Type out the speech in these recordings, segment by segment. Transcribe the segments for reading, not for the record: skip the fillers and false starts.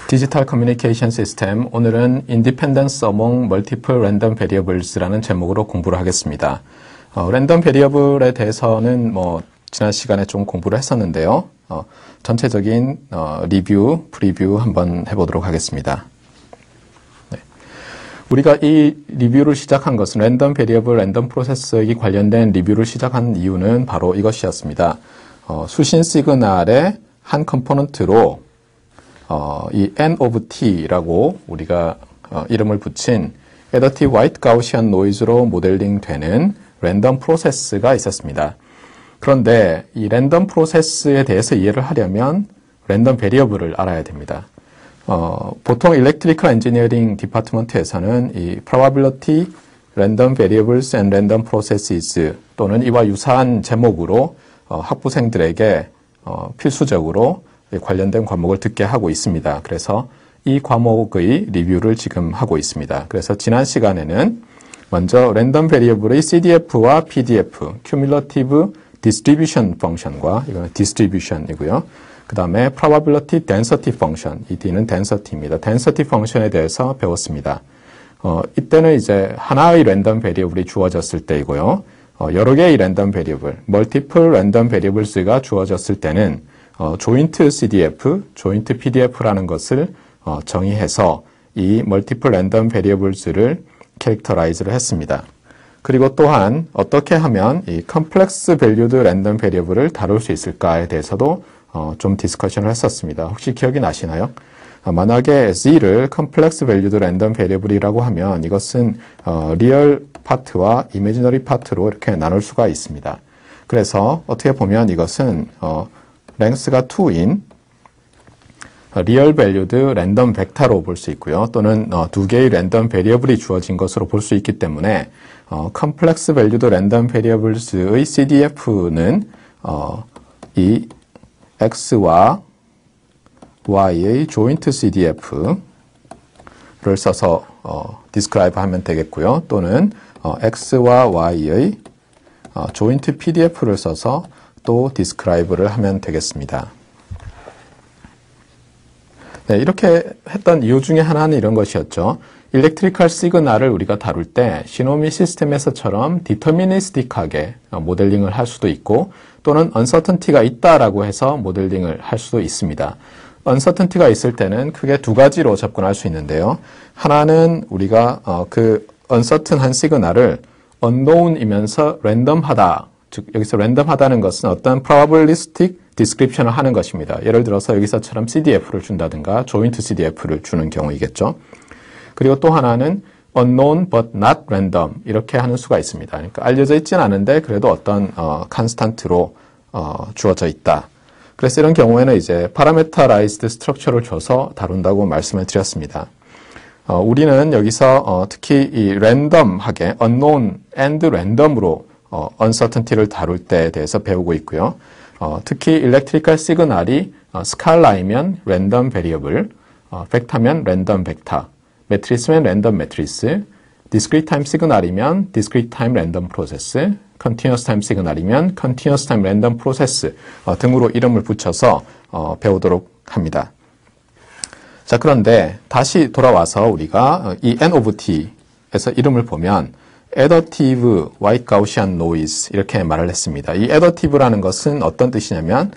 디지털 커뮤니케이션 시스템, 오늘은 Independence Among Multiple Random Variables라는 제목으로 공부를 하겠습니다. 랜덤 베리어블에 대해서는 지난 시간에 좀 공부를 했었는데요. 전체적인 리뷰, 프리뷰 한번 해보도록 하겠습니다. 네. 우리가 이 리뷰를 시작한 것은 랜덤 베리어블, 랜덤 프로세스에 관련된 리뷰를 시작한 이유는 바로 이것이었습니다. 수신 시그널의 한 컴포넌트로 이 N of T라고 우리가 이름을 붙인 Adaptive White Gaussian Noise로 모델링 되는 랜덤 프로세스가 있었습니다. 그런데 이 랜덤 프로세스에 대해서 이해를 하려면 랜덤 베리어블을 알아야 됩니다. 보통 Electrical Engineering 디파트먼트에서는 이 Probability, Random Variables and Random Processes 또는 이와 유사한 제목으로 학부생들에게 필수적으로 관련된 과목을 듣게 하고 있습니다. 그래서 이 과목의 리뷰를 지금 하고 있습니다. 그래서 지난 시간에는 먼저 랜덤 베리어블의 CDF와 PDF, Cumulative Distribution Function과 이거는 Distribution이고요. 그 다음에 Probability Density Function, 이 D는 Density입니다. Density Function에 대해서 배웠습니다. 이때는 이제 하나의 랜덤 베리어블이 주어졌을 때이고요. 여러 개의 랜덤 베리어블, Multiple Random Variables가 주어졌을 때는 조인트 CDF, 조인트 PDF라는 것을 정의해서 이 멀티플 랜덤 베리어블스를 캐릭터라이즈를 했습니다. 그리고 또한 어떻게 하면 이 컴플렉스 밸류드 랜덤 베리어블을 다룰 수 있을까에 대해서도 좀 디스커션을 했었습니다. 혹시 기억이 나시나요? 만약에 Z를 컴플렉스 밸류드 랜덤 베리어블이라고 하면 이것은 리얼 파트와 이미지너리 파트로 이렇게 나눌 수가 있습니다. 그래서 어떻게 보면 이것은 랭스가 2인 리얼 밸류드 랜덤 벡터로 볼 수 있고요. 또는 두 개의 랜덤 베리어블이 주어진 것으로 볼 수 있기 때문에 컴플렉스 밸류드 랜덤 베리어블스의 CDF는 이 X와 Y의 조인트 CDF를 써서 디스크라이브 하면 되겠고요. 또는 X와 Y의 조인트 PDF를 써서 또 디스크라이브를 하면 되겠습니다. 네, 이렇게 했던 이유 중에 하나는 이런 것이었죠. 일렉트리컬 시그널을 우리가 다룰 때 시노미 시스템에서처럼 디터미니스틱하게 모델링을 할 수도 있고 또는 언서턴티가 있다라고 해서 모델링을 할 수도 있습니다. 언서턴티가 있을 때는 크게 두 가지로 접근할 수 있는데요. 하나는 우리가 그 언서턴한 시그널을 unknown이면서 랜덤하다, 즉 여기서 랜덤하다는 것은 어떤 probabilistic description을 하는 것입니다. 예를 들어서 여기서처럼 CDF를 준다든가 조인트 CDF를 주는 경우이겠죠. 그리고 또 하나는 unknown but not random 이렇게 하는 수가 있습니다. 그러니까 알려져 있지는 않은데 그래도 어떤 constant로 주어져 있다. 그래서 이런 경우에는 이제 parameterized structure를 줘서 다룬다고 말씀을 드렸습니다. 우리는 여기서 특히 이 랜덤하게 unknown and random으로 uncertainty를 다룰 때에 대해서 배우고 있고요. 특히 electrical signal이 스칼라이면 랜덤 베리어블, 벡터면 랜덤 벡터, 매트리스면 랜덤 매트리스, discrete time signal이면 discrete time 랜덤 프로세스, continuous time signal이면 continuous time 랜덤 프로세스 등으로 이름을 붙여서 배우도록 합니다. 자, 그런데 다시 돌아와서 우리가 이 N of T에서 이름을 보면 Adaptive White Gaussian Noise 이렇게 말을 했습니다. 이 Adaptive라는 것은 어떤 뜻이냐면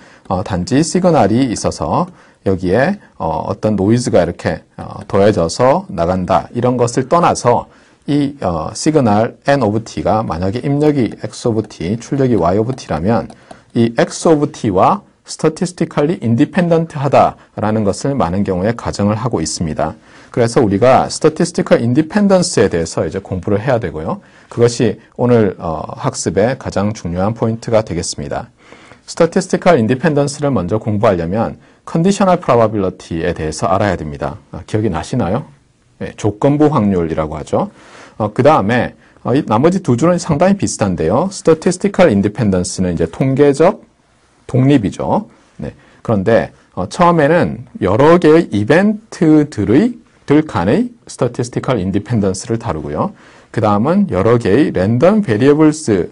단지 시그널이 있어서 여기에 어떤 노이즈가 이렇게 더해져서 나간다 이런 것을 떠나서 이 시그널 N of T가 만약에 입력이 X of T, 출력이 Y of T라면 이 X of T와 statistically independent 하다라는 것을 많은 경우에 가정을 하고 있습니다. 그래서 우리가 statistical independence에 대해서 이제 공부를 해야 되고요. 그것이 오늘 학습의 가장 중요한 포인트가 되겠습니다. statistical independence를 먼저 공부하려면 conditional probability에 대해서 알아야 됩니다. 기억이 나시나요? 네, 조건부 확률이라고 하죠. 그 다음에 나머지 두 줄은 상당히 비슷한데요. statistical independence는 이제 통계적 독립이죠. 네. 그런데 처음에는 여러 개의 이벤트들 간의 statistical independence를 다루고요. 그 다음은 여러 개의 랜덤 베리어블스들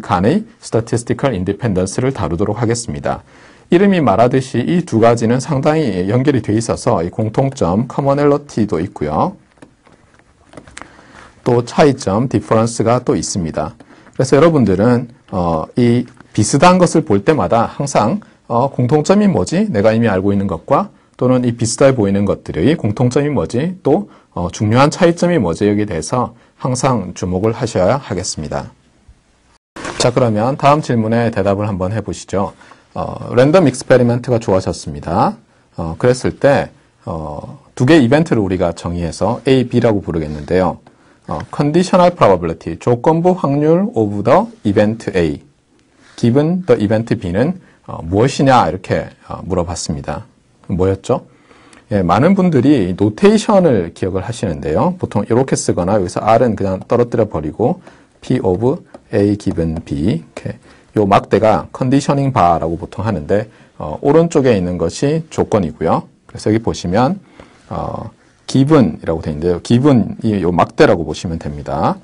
간의 statistical independence를 다루도록 하겠습니다. 이름이 말하듯이 이 두 가지는 상당히 연결이 돼 있어서 이 공통점, commonality도 있고요. 또 차이점, difference가 또 있습니다. 그래서 여러분들은 이 비슷한 것을 볼 때마다 항상 공통점이 뭐지? 내가 이미 알고 있는 것과 또는 이 비슷해 보이는 것들의 공통점이 뭐지? 또 중요한 차이점이 뭐지? 여기에 대해서 항상 주목을 하셔야 하겠습니다. 자, 그러면 다음 질문에 대답을 한번 해보시죠. 랜덤 익스페리먼트가 주어졌습니다. 그랬을 때 두 개의 이벤트를 우리가 정의해서 A, B라고 부르겠는데요. conditional probability, 조건부 확률 of the event A, given the event B는 무엇이냐 이렇게 물어봤습니다. 뭐였죠? 예, 많은 분들이 노테이션을 기억을 하시는데요. 보통 이렇게 쓰거나 여기서 R은 그냥 떨어뜨려 버리고 P of A given B, 이렇게 요 막대가 컨디셔닝 바라고 보통 하는데 오른쪽에 있는 것이 조건이고요. 그래서 여기 보시면 given이라고 되어 있는데요. given이 요 막대라고 보시면 됩니다.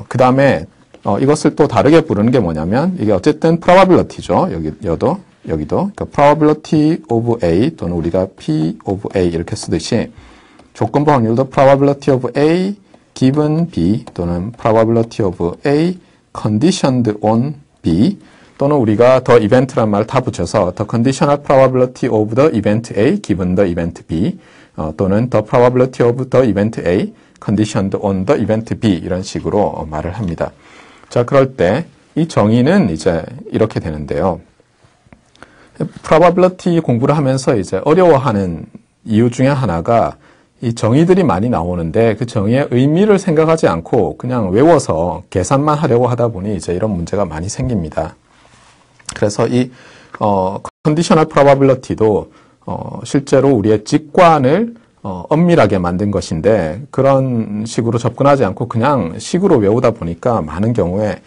그 다음에 이것을 또 다르게 부르는 게 뭐냐면 이게 어쨌든 probability죠. 여기도 그러니까 probability of A 또는 우리가 P of A 이렇게 쓰듯이 조건부 확률도 probability of A given B 또는 probability of A conditioned on B 또는 우리가 the event란 말 다 붙여서 the conditional probability of the event A given the event B 또는 the probability of the event A conditioned on the event B 이런 식으로 말을 합니다. 자, 그럴 때 이 정의는 이제 이렇게 되는데요. probability 공부를 하면서 이제 어려워하는 이유 중에 하나가 이 정의들이 많이 나오는데 그 정의의 의미를 생각하지 않고 그냥 외워서 계산만 하려고 하다 보니 이제 이런 문제가 많이 생깁니다. 그래서 이 conditional probability도 실제로 우리의 직관을 엄밀하게 만든 것인데 그런 식으로 접근하지 않고 그냥 식으로 외우다 보니까 많은 경우에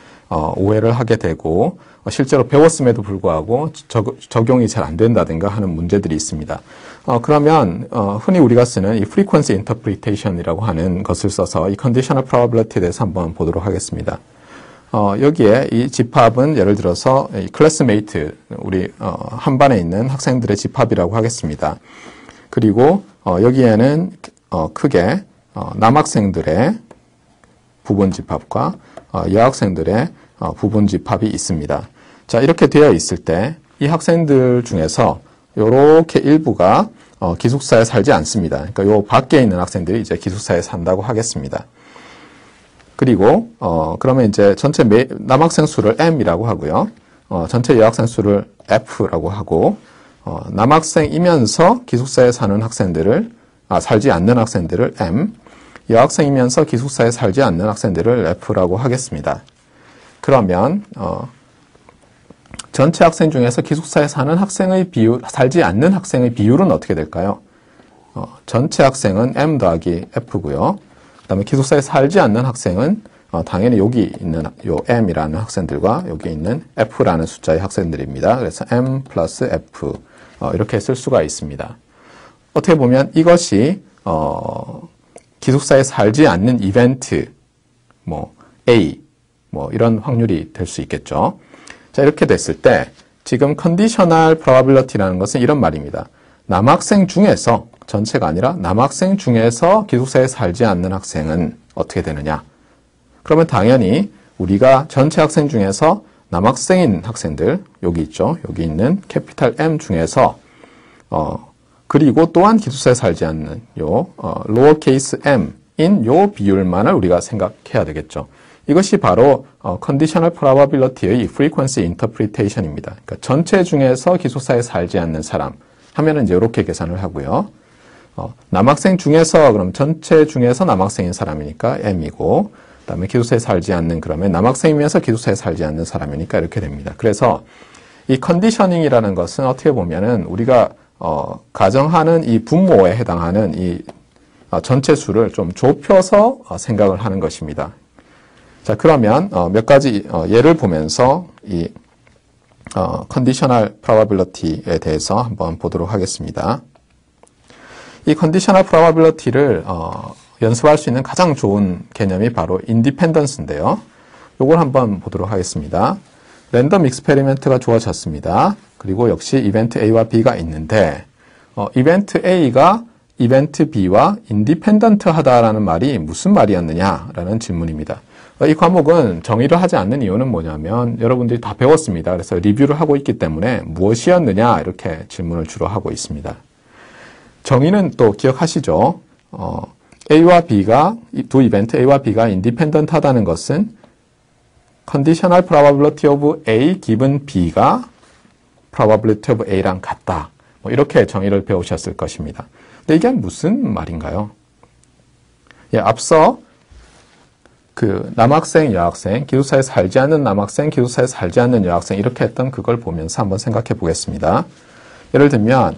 오해를 하게 되고 실제로 배웠음에도 불구하고 적용이 잘 안 된다든가 하는 문제들이 있습니다. 그러면 흔히 우리가 쓰는 이 frequency interpretation이라고 하는 것을 써서 이 conditional probability에 대해서 한번 보도록 하겠습니다. 여기에 이 집합은 예를 들어서 이 classmate, 우리 한 반에 있는 학생들의 집합이라고 하겠습니다. 그리고 여기에는 크게 남학생들의 부분 집합과 여학생들의 부분 집합이 있습니다. 자, 이렇게 되어 있을 때 이 학생들 중에서 이렇게 일부가 기숙사에 살지 않습니다. 그러니까 요 밖에 있는 학생들이 이제 기숙사에 산다고 하겠습니다. 그리고 그러면 이제 전체 남학생 수를 M이라고 하고요. 전체 여학생 수를 F라고 하고 남학생이면서 기숙사에 사는 학생들을 살지 않는 학생들을 M, 여학생이면서 기숙사에 살지 않는 학생들을 F라고 하겠습니다. 그러면 전체 학생 중에서 기숙사에 사는 학생의 비율, 살지 않는 학생의 비율은 어떻게 될까요? 전체 학생은 M 더하기 F고요. 그 다음에 기숙사에 살지 않는 학생은 당연히 여기 있는 요 M이라는 학생들과 여기 있는 F라는 숫자의 학생들입니다. 그래서 M 플러스 F 이렇게 쓸 수가 있습니다. 어떻게 보면 이것이 기숙사에 살지 않는 이벤트, A, 이런 확률이 될 수 있겠죠. 자, 이렇게 됐을 때 지금 conditional probability라는 것은 이런 말입니다. 남학생 중에서, 전체가 아니라 남학생 중에서 기숙사에 살지 않는 학생은 어떻게 되느냐? 그러면 당연히 우리가 전체 학생 중에서 남학생인 학생들, 여기 있죠. 여기 있는 캐피탈 M 중에서 그리고 또한 기숙사에 살지 않는 요 lowercase m인 요 비율만을 우리가 생각해야 되겠죠. 이것이 바로 conditional probability의 frequency interpretation입니다. 그러니까 전체 중에서 기숙사에 살지 않는 사람 하면은 이제 이렇게 계산을 하고요. 남학생 중에서 그럼 전체 중에서 남학생인 사람이니까 m이고, 그다음에 기숙사에 살지 않는 그러면 남학생이면서 기숙사에 살지 않는 사람이니까 이렇게 됩니다. 그래서 이 컨디셔닝이라는 것은 어떻게 보면은 우리가 가정하는 이 분모에 해당하는 이 전체 수를 좀 좁혀서 생각을 하는 것입니다. 자, 그러면 몇 가지 예를 보면서 이 conditional probability에 대해서 한번 보도록 하겠습니다. 이 conditional probability를 연습할 수 있는 가장 좋은 개념이 바로 independence인데요. 이걸 한번 보도록 하겠습니다. 랜덤 익스페리멘트가 주어졌습니다. 그리고 역시 이벤트 A와 B가 있는데 이벤트 A가 이벤트 B와 인디펜던트 하다라는 말이 무슨 말이었느냐라는 질문입니다. 이 과목은 정의를 하지 않는 이유는 뭐냐면 여러분들이 다 배웠습니다. 그래서 리뷰를 하고 있기 때문에 무엇이었느냐 이렇게 질문을 주로 하고 있습니다. 정의는 또 기억하시죠? A와 B가 두 이벤트 A와 B가 인디펜던트 하다는 것은 conditional probability of A given B가 probability of A랑 같다. 뭐 이렇게 정의를 배우셨을 것입니다. 근데 이게 무슨 말인가요? 예, 앞서 그 남학생, 여학생, 기숙사에 살지 않는 남학생, 기숙사에 살지 않는 여학생 이렇게 했던 그걸 보면서 한번 생각해 보겠습니다. 예를 들면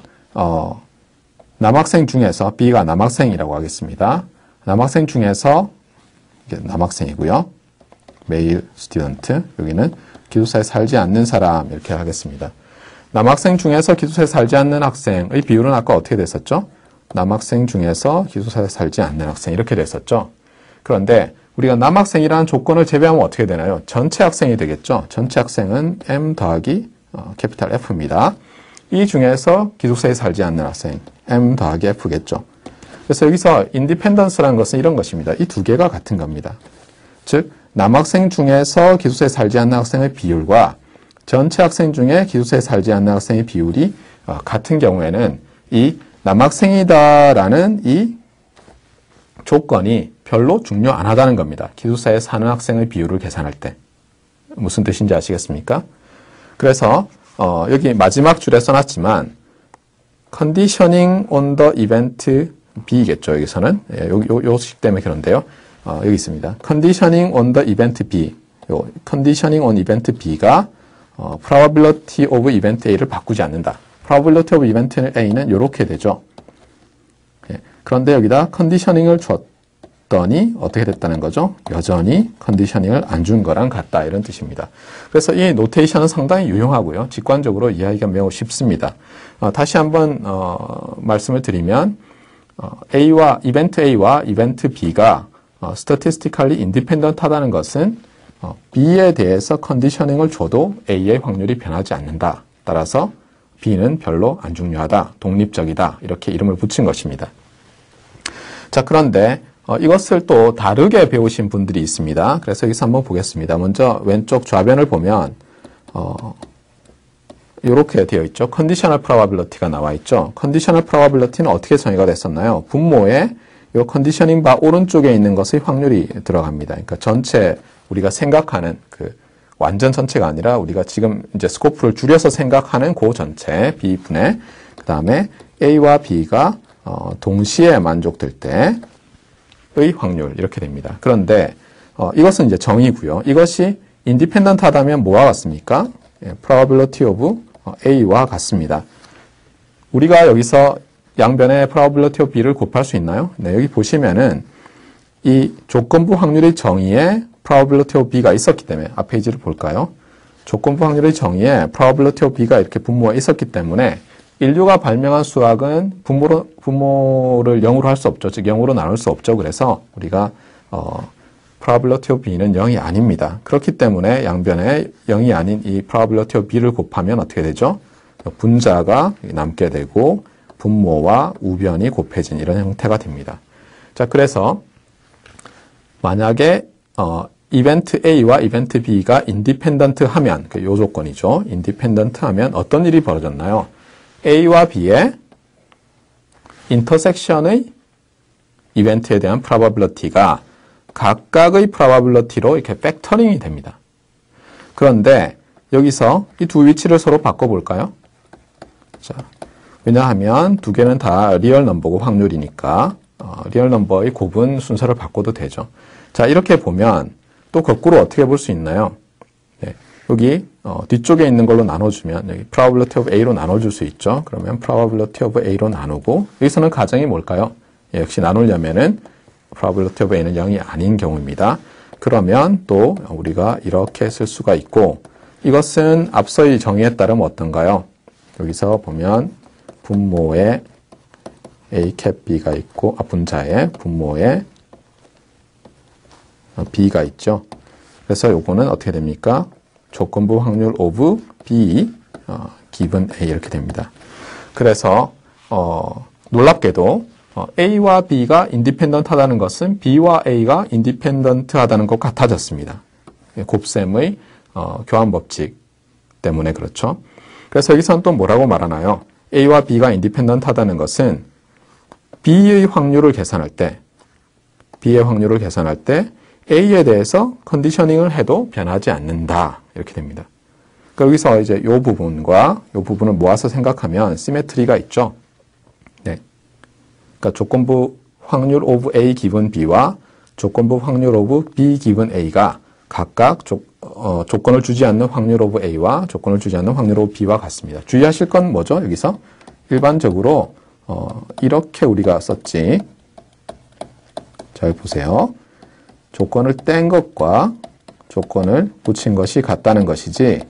남학생 중에서 B가 남학생이라고 하겠습니다. 남학생 중에서 이게 남학생이고요. 메일 스튜던트 여기는 기숙사에 살지 않는 사람 이렇게 하겠습니다. 남학생 중에서 기숙사에 살지 않는 학생의 비율은 아까 어떻게 됐었죠? 남학생 중에서 기숙사에 살지 않는 학생 이렇게 됐었죠. 그런데 우리가 남학생이라는 조건을 제외하면 어떻게 되나요? 전체 학생이 되겠죠. 전체 학생은 M 더하기 캐피탈 F입니다. 이 중에서 기숙사에 살지 않는 학생 M 더하기 F겠죠. 그래서 여기서 인디펜던스라는 것은 이런 것입니다. 이 두 개가 같은 겁니다. 즉 남학생 중에서 기숙사에 살지 않는 학생의 비율과 전체 학생 중에 기숙사에 살지 않는 학생의 비율이 같은 경우에는 이 남학생이다라는 이 조건이 별로 중요 안 하다는 겁니다. 기숙사에 사는 학생의 비율을 계산할 때. 무슨 뜻인지 아시겠습니까? 그래서 여기 마지막 줄에 써놨지만 conditioning on the event B겠죠. 여기서는. 요 식 때문에 그런데요. 여기 있습니다. conditioning on the event B. 요 conditioning on event B가 probability of event A를 바꾸지 않는다. probability of event A는 이렇게 되죠. 그런데 여기다 컨디셔닝을 줬더니 어떻게 됐다는 거죠? 여전히 컨디셔닝을 안 준 거랑 같다 이런 뜻입니다. 그래서 이 노테이션은 상당히 유용하고요. 직관적으로 이해하기가 매우 쉽습니다. 다시 한번 말씀을 드리면 이벤트 A와 이벤트 B가 statistically independent 하다는 것은 B에 대해서 컨디셔닝을 줘도 A의 확률이 변하지 않는다. 따라서 B는 별로 안 중요하다, 독립적이다 이렇게 이름을 붙인 것입니다. 자, 그런데 이것을 또 다르게 배우신 분들이 있습니다. 그래서 여기서 한번 보겠습니다. 먼저 왼쪽 좌변을 보면 이렇게 되어 있죠. 컨디셔널 프로바빌리티가 나와 있죠. 컨디셔널 프로바빌리티는 어떻게 정의가 됐었나요? 분모에 이 컨디셔닝 바 오른쪽에 있는 것의 확률이 들어갑니다. 그러니까 전체 우리가 생각하는 그 완전 전체가 아니라 우리가 지금 이제 스코프를 줄여서 생각하는 그 전체 B분의 그 다음에 A와 B가 동시에 만족될 때의 확률 이렇게 됩니다. 그런데 이것은 이제 정의고요. 이것이 인디펜던트 하다면 뭐와 같습니까? probability of A와 같습니다. 우리가 여기서 양변에 probability of B를 곱할 수 있나요? 네, 여기 보시면은 이 조건부 확률의 정의에 probability of B가 있었기 때문에 앞 페이지를 볼까요? 조건부 확률의 정의에 probability of B가 이렇게 분모가 있었기 때문에 인류가 발명한 수학은 분모를 0으로 할 수 없죠. 즉 0으로 나눌 수 없죠. 그래서 우리가 probability of B는 0이 아닙니다. 그렇기 때문에 양변에 0이 아닌 이 probability of B를 곱하면 어떻게 되죠? 분자가 남게 되고 분모와 우변이 곱해진 이런 형태가 됩니다. 자, 그래서 만약에 이벤트 A와 이벤트 B가 인디펜던트 하면 요 조건이죠. 인디펜던트 하면 어떤 일이 벌어졌나요? A와 B의 인터섹션의 이벤트에 대한 probability가 각각의 probability로 이렇게 팩터링이 됩니다. 그런데 여기서 이 두 위치를 서로 바꿔볼까요? 자, 왜냐하면 두 개는 다 리얼 넘버고 확률이니까 리얼 넘버의 곱은 순서를 바꿔도 되죠. 자, 이렇게 보면 또 거꾸로 어떻게 볼 수 있나요? 네, 여기 뒤쪽에 있는 걸로 나눠주면 여기 probability of A로 나눠줄 수 있죠. 그러면 probability of A로 나누고 여기서는 가정이 뭘까요? 예, 역시 나누려면은 probability of A는 0이 아닌 경우입니다. 그러면 또 우리가 이렇게 쓸 수가 있고 이것은 앞서의 정의에 따르면 어떤가요? 여기서 보면 분모에 A 캡 B가 있고 분자에 분모에 B가 있죠. 그래서 요거는 어떻게 됩니까? 조건부 확률 of B given A 이렇게 됩니다. 그래서 놀랍게도 A와 B가 인디펜던트하다는 것은 B와 A가 인디펜던트하다는 것 같아졌습니다. 곱셈의 교환 법칙 때문에 그렇죠. 그래서 여기서는 또 뭐라고 말하나요? A와 B가 인디펜던트하다는 것은 B의 확률을 계산할 때 A에 대해서 컨디셔닝을 해도 변하지 않는다. 이렇게 됩니다. 그러니까 여기서 이제 이 부분과 이 부분을 모아서 생각하면 시메트리가 있죠. 네. 그러니까 조건부 확률 of A given B와 조건부 확률 of B given A가 각각 조건을 주지 않는 확률 of A와 조건을 주지 않는 확률 of B와 같습니다. 주의하실 건 뭐죠? 여기서 일반적으로 이렇게 우리가 썼지. 잘 보세요. 조건을 뗀 것과 조건을 붙인 것이 같다는 것이지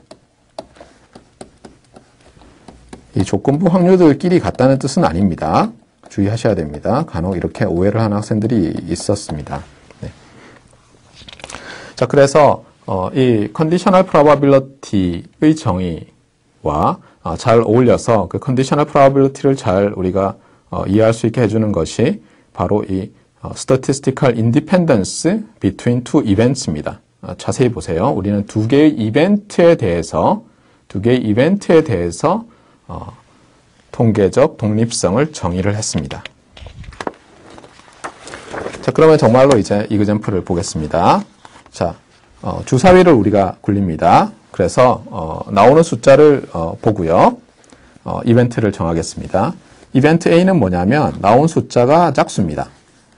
이 조건부 확률들끼리 같다는 뜻은 아닙니다. 주의하셔야 됩니다. 간혹 이렇게 오해를 하는 학생들이 있었습니다. 네. 자, 그래서 이 컨디셔널 프로바빌리티의 정의와 잘 어울려서 그 컨디셔널 프로바빌리티를 잘 우리가 이해할 수 있게 해주는 것이 바로 이 statistical independence between two events입니다. 자세히 보세요. 우리는 두 개의 이벤트에 대해서 통계적 독립성을 정의를 했습니다. 자, 그러면 정말로 이제 이그젬플을 보겠습니다. 자, 주사위를 우리가 굴립니다. 그래서 나오는 숫자를 보고요. 이벤트를 정하겠습니다. 이벤트 A는 뭐냐면 나온 숫자가 짝수입니다.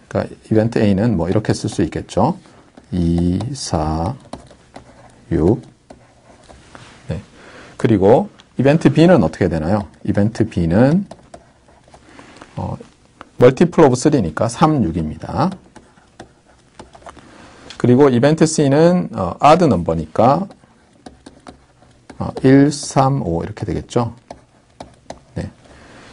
그러니까 이벤트 A는 뭐 이렇게 쓸 수 있겠죠. 2, 4, 6. 네. 그리고 이벤트 B는 어떻게 되나요? 이벤트 B는 멀티플 오브 3니까 3, 6입니다. 그리고 이벤트 C는 odd 넘버니까 1, 3, 5 이렇게 되겠죠. 네.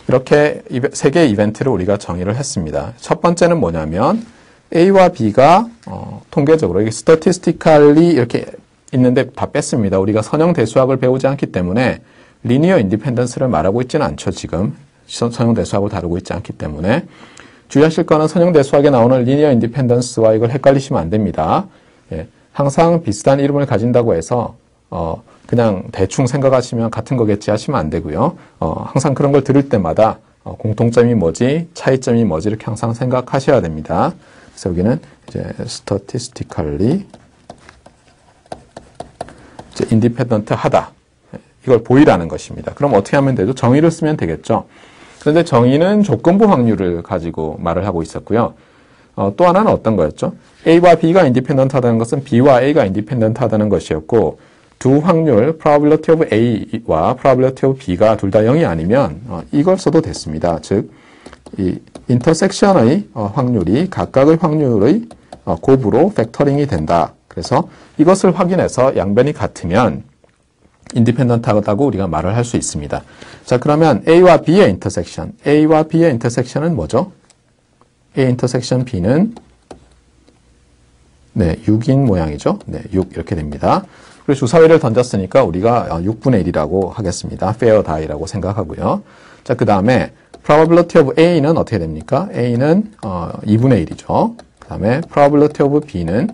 이렇게 세 개의 이벤트를 우리가 정의를 했습니다. 첫 번째는 뭐냐면 A와 B가 통계적으로 이게 statistically 이렇게 있는데 다 뺐습니다. 우리가 선형 대수학을 배우지 않기 때문에 리니어 인디펜던스를 말하고 있지는 않죠. 지금 선형 대수학을 다루고 있지 않기 때문에 주의하실 거는 선형 대수학에 나오는 리니어 인디펜던스와 이걸 헷갈리시면 안 됩니다. 예, 항상 비슷한 이름을 가진다고 해서 그냥 대충 생각하시면 같은 거겠지 하시면 안 되고요. 항상 그런 걸 들을 때마다 공통점이 뭐지, 차이점이 뭐지 이렇게 항상 생각하셔야 됩니다. 그래서 여기는 이제 statistically 이제 independent 하다. 이걸 보이라는 것입니다. 그럼 어떻게 하면 되죠? 정의를 쓰면 되겠죠. 그런데 정의는 조건부 확률을 가지고 말을 하고 있었고요. 또 하나는 어떤 거였죠? A와 B가 independent 하다는 것은 B와 A가 independent 하다는 것이었고 두 확률 probability of A와 probability of B가 둘 다 0이 아니면 이걸 써도 됐습니다. 즉, 이 인터섹션의 확률이 각각의 확률의 곱으로 팩터링이 된다. 그래서 이것을 확인해서 양변이 같으면 인디펜던트하다고 우리가 말을 할 수 있습니다. 자, 그러면 A와 B의 인터섹션. A와 B의 인터섹션은 뭐죠? A 인터섹션 B는 네, 6인 모양이죠. 네, 6 이렇게 됩니다. 그리고 주사위를 던졌으니까 우리가 6분의 1이라고 하겠습니다. fair die라고 생각하고요. 자, 그 다음에 probability of A는 어떻게 됩니까? A는 2분의 1이죠. 그 다음에 probability of B는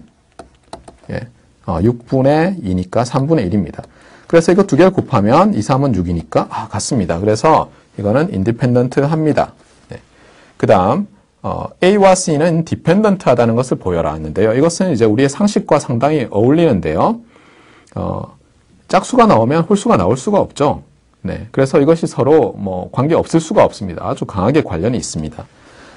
6분의 2니까 3분의 1입니다. 그래서 이거 두 개를 곱하면 2, 3은 6이니까 같습니다. 그래서 이거는 인디펜던트 합니다. 네. 그 다음 A와 C는 디펜던트 하다는 것을 보여라 했는데요. 이것은 이제 우리의 상식과 상당히 어울리는데요. 짝수가 나오면 홀수가 나올 수가 없죠. 네. 그래서 이것이 서로 뭐 관계 없을 수가 없습니다. 아주 강하게 관련이 있습니다.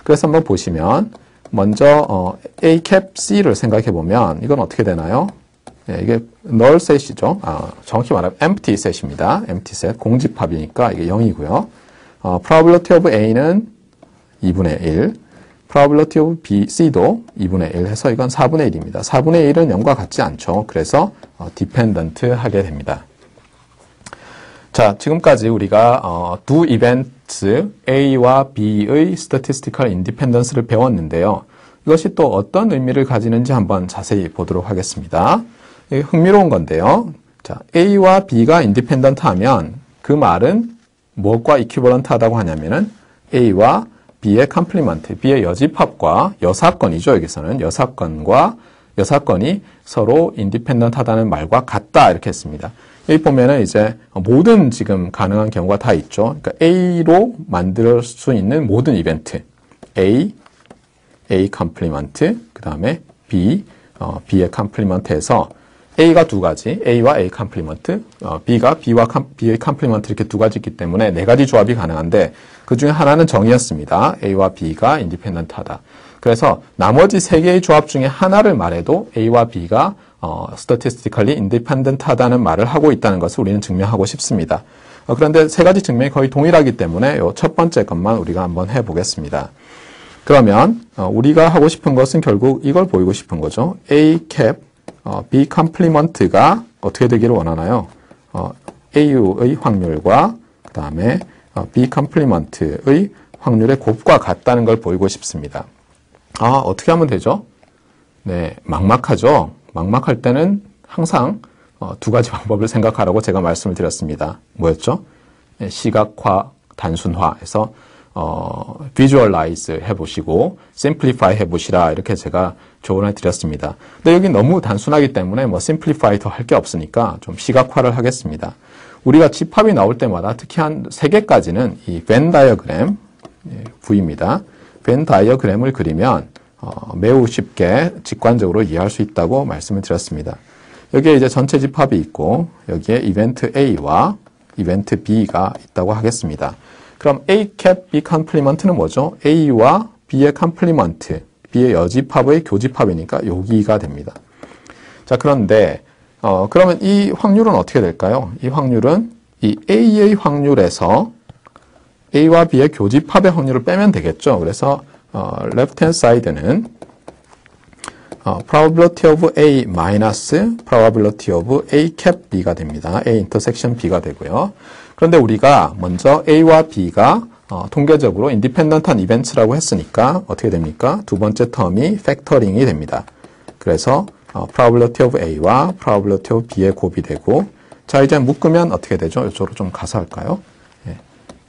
그래서 한번 보시면 먼저 A 캡 C를 생각해 보면 이건 어떻게 되나요? 네, 이게 null set이죠. 정확히 말하면 empty set입니다. empty set, 공집합이니까 이게 0이고요. probability of A는 2분의 1, probability of B, C도 2분의 1 해서 이건 4분의 1입니다. 4분의 1은 0과 같지 않죠. 그래서 dependent 하게 됩니다. 자, 지금까지 우리가 두 이벤트 A와 B의 statistical independence를 배웠는데요. 이것이 또 어떤 의미를 가지는지 한번 자세히 보도록 하겠습니다. 흥미로운 건데요. 자, A와 B가 인디펜던트 하면 그 말은 무엇과 이퀴벌런트하다고 하냐면은 A와 B의 컴플리먼트, B의 여집합과 여사건이죠. 여기서는 여사건이 서로 인디펜던트하다는 말과 같다 이렇게 했습니다. 여기 보면은 이제 모든 지금 가능한 경우가 다 있죠. 그러니까 A로 만들 수 있는 모든 이벤트, A 컴플리먼트, 그 다음에 B의 컴플리먼트에서 A가 두 가지, A와 A 컴플리먼트, B가 B의 컴플리먼트 이렇게 두 가지 있기 때문에 네 가지 조합이 가능한데 그 중에 하나는 정의였습니다. A와 B가 인디펜던트하다. 그래서 나머지 세 개의 조합 중에 하나를 말해도 A와 B가 statistically independent하다는 말을 하고 있다는 것을 우리는 증명하고 싶습니다. 그런데 세 가지 증명이 거의 동일하기 때문에 이 첫 번째 것만 우리가 한번 해보겠습니다. 그러면 우리가 하고 싶은 것은 결국 이걸 보이고 싶은 거죠. A cap B 컴플리먼트가 어떻게 되기를 원하나요? A의 확률과 그 다음에 B 컴플리먼트의 확률의 곱과 같다는 걸 보이고 싶습니다. 어떻게 하면 되죠? 네, 막막하죠? 막막할 때는 항상 두 가지 방법을 생각하라고 제가 말씀을 드렸습니다. 뭐였죠? 시각화, 단순화해서 visualize 해보시고 simplify 해보시라 이렇게 제가 조언을 드렸습니다. 근데 여기 너무 단순하기 때문에 뭐 simplify 더 할 게 없으니까 좀 시각화를 하겠습니다. 우리가 집합이 나올 때마다 특히 한 3개까지는 이 Venn 다이어그램 V입니다. Venn 다이어그램을 그리면 매우 쉽게 직관적으로 이해할 수 있다고 말씀을 드렸습니다. 여기에 이제 전체 집합이 있고 여기에 이벤트 A와 이벤트 B가 있다고 하겠습니다. 그럼 A cap B 컴플리먼트는 뭐죠? A와 B의 컴플리먼트, B의 여집합의 교집합이니까 여기가 됩니다. 자, 그런데 그러면 이 확률은 어떻게 될까요? 이 확률은 이 A의 확률에서 A와 B의 교집합의 확률을 빼면 되겠죠. 그래서 left hand side는 probability of A minus probability of A cap B가 됩니다. A intersection B가 되고요. 그런데 우리가 먼저 A와 B가 통계적으로 인디펜던트한 이벤트라고 했으니까 어떻게 됩니까? 두 번째 텀이 팩터링이 됩니다. 그래서 probability of A와 probability of B의 곱이 되고 자 이제 묶으면 어떻게 되죠? 이쪽으로 좀 가서 할까요?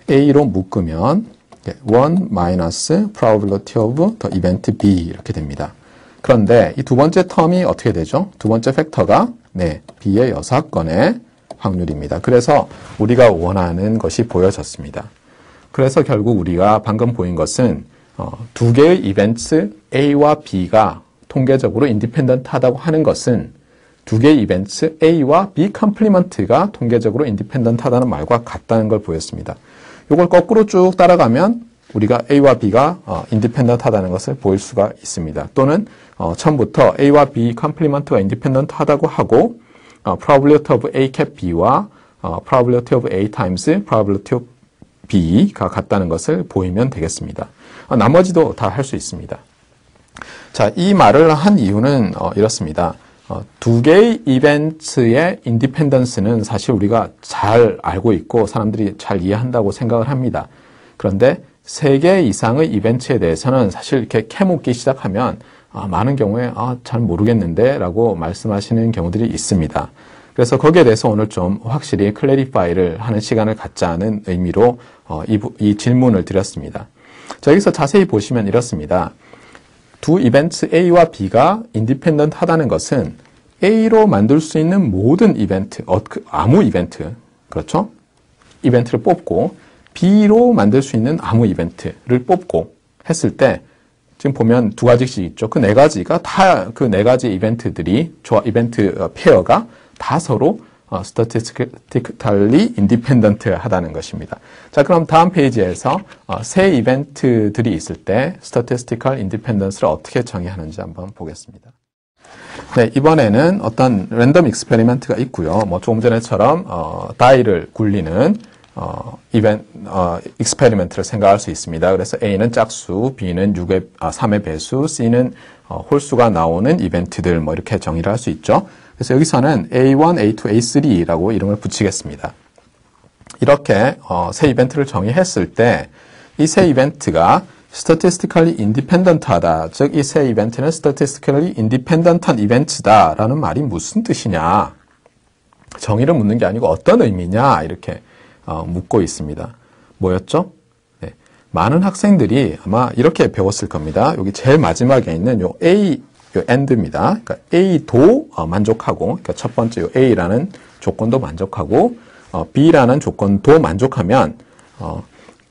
A로 묶으면 1 minus probability of the event B 이렇게 됩니다. 그런데 이 두 번째 텀이 어떻게 되죠? 두 번째 팩터가 B의 여사건의 확률입니다. 그래서 우리가 원하는 것이 보여졌습니다. 그래서 결국 우리가 방금 보인 것은 두 개의 이벤트 A와 B가 통계적으로 인디펜던트하다고 하는 것은 두 개의 이벤트 A와 B 컴플리먼트가 통계적으로 인디펜던트하다는 말과 같다는 걸 보였습니다. 이걸 거꾸로 쭉 따라가면 우리가 A와 B가 인디펜던트하다는 것을 보일 수가 있습니다. 또는 처음부터 A와 B 컴플리먼트가 인디펜던트하다고 하고 probability of A cap B와 probability of A times probability of B가 같다는 것을 보이면 되겠습니다. 나머지도 다 할 수 있습니다. 자, 이 말을 한 이유는 이렇습니다. 두 개의 이벤트의 인디펜던스는 사실 우리가 잘 알고 있고 사람들이 잘 이해한다고 생각을 합니다. 그런데 3개 이상의 이벤트에 대해서는 사실 이렇게 캐묻기 시작하면 많은 경우에 잘 모르겠는데 라고 말씀하시는 경우들이 있습니다. 그래서 거기에 대해서 오늘 좀 확실히 클래리파이를 하는 시간을 갖자는 의미로 이 질문을 드렸습니다. 자, 여기서 자세히 보시면 이렇습니다. 두 이벤트 A와 B가 인디펜던트 하다는 것은 A로 만들 수 있는 모든 이벤트, 아무 이벤트, 그렇죠? 이벤트를 뽑고 B로 만들 수 있는 아무 이벤트를 뽑고 했을 때 지금 보면 두 가지씩 있죠. 그 네 가지가 다 그 네 가지 이벤트들이 이벤트 페어가 다 서로 statistically independent 하다는 것입니다. 자, 그럼 다음 페이지에서 세 이벤트들이 있을 때 statistical independence를 어떻게 정의하는지 한번 보겠습니다. 네, 이번에는 어떤 랜덤 익스페리먼트가 있고요. 뭐 조금 전에처럼 다이를 굴리는 익스페리먼트를 생각할 수 있습니다. 그래서 A는 짝수, B는 3의 배수, C는 홀수가 나오는 이벤트들 뭐 이렇게 정의를 할 수 있죠. 그래서 여기서는 A1, A2, A3라고 이름을 붙이겠습니다. 이렇게 세 이벤트를 정의했을 때 이 세 이벤트가 statistically independent하다. 즉, 이 세 이벤트는 statistically independent한 이벤트다라는 말이 무슨 뜻이냐? 정의를 묻는 게 아니고 어떤 의미냐? 이렇게 묻고 있습니다. 뭐였죠? 네. 많은 학생들이 아마 이렇게 배웠을 겁니다. 여기 제일 마지막에 있는 요 A, 요 AND입니다. 그러니까 A도 만족하고, 그러니까 첫 번째 요 A라는 조건도 만족하고, B라는 조건도 만족하면,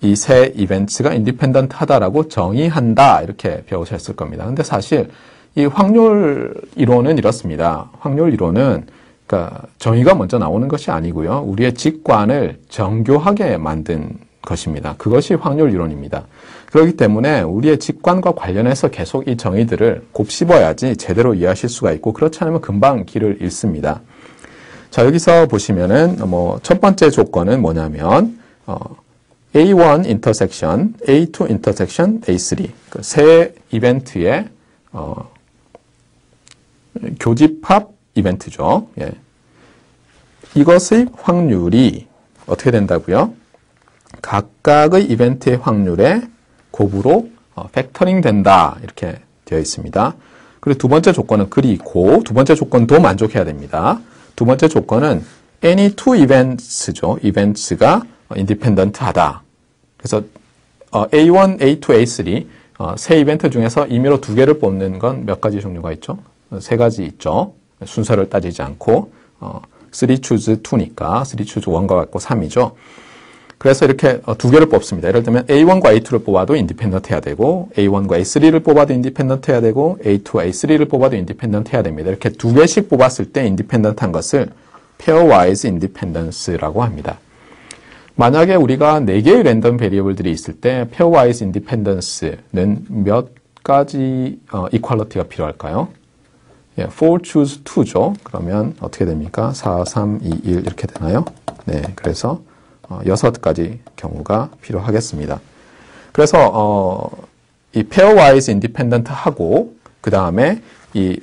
이 세 이벤트가 인디펜던트 하다라고 정의한다. 이렇게 배우셨을 겁니다. 근데 사실 이 확률 이론은 이렇습니다. 확률 이론은 그러니까 정의가 먼저 나오는 것이 아니고요. 우리의 직관을 정교하게 만든 것입니다. 그것이 확률 이론입니다. 그렇기 때문에 우리의 직관과 관련해서 계속 이 정의들을 곱씹어야지 제대로 이해하실 수가 있고 그렇지 않으면 금방 길을 잃습니다. 자, 여기서 보시면은 첫 번째 조건은 뭐냐면 A1 intersection, A2 intersection, A3 그 세 이벤트의 교집합 이벤트죠. 예. 이것의 확률이 어떻게 된다고요? 각각의 이벤트의 확률에 곱으로 팩터링 된다. 이렇게 되어 있습니다. 그리고 두 번째 조건은 그리고 두 번째 조건도 만족해야 됩니다. 두 번째 조건은 any two events죠. events가 independent 하다. 그래서 A1, A2, A3 세 이벤트 중에서 임의로 두 개를 뽑는 건 몇 가지 종류가 있죠? 세 가지 있죠. 순서를 따지지 않고 3 choose 2니까 3 choose 1과 같고 3이죠. 그래서 이렇게 두 개를 뽑습니다. 예를 들면 A1과 A2를 뽑아도 인디펜던트 해야 되고 A1과 A3를 뽑아도 인디펜던트 해야 되고 A2와 A3를 뽑아도 인디펜던트 해야 됩니다. 이렇게 두 개씩 뽑았을 때 인디펜던트한 것을 pairwise independence라고 합니다. 만약에 우리가 4개의 랜덤 베리어블들이 있을 때 pairwise independence는 몇 가지 이퀄리티가 필요할까요? 예, 4 choose 2죠. 그러면 어떻게 됩니까? 4, 3, 2, 1 이렇게 되나요? 네, 그래서 6가지 경우가 필요하겠습니다. 그래서 이 pairwise independent 하고 그 다음에 이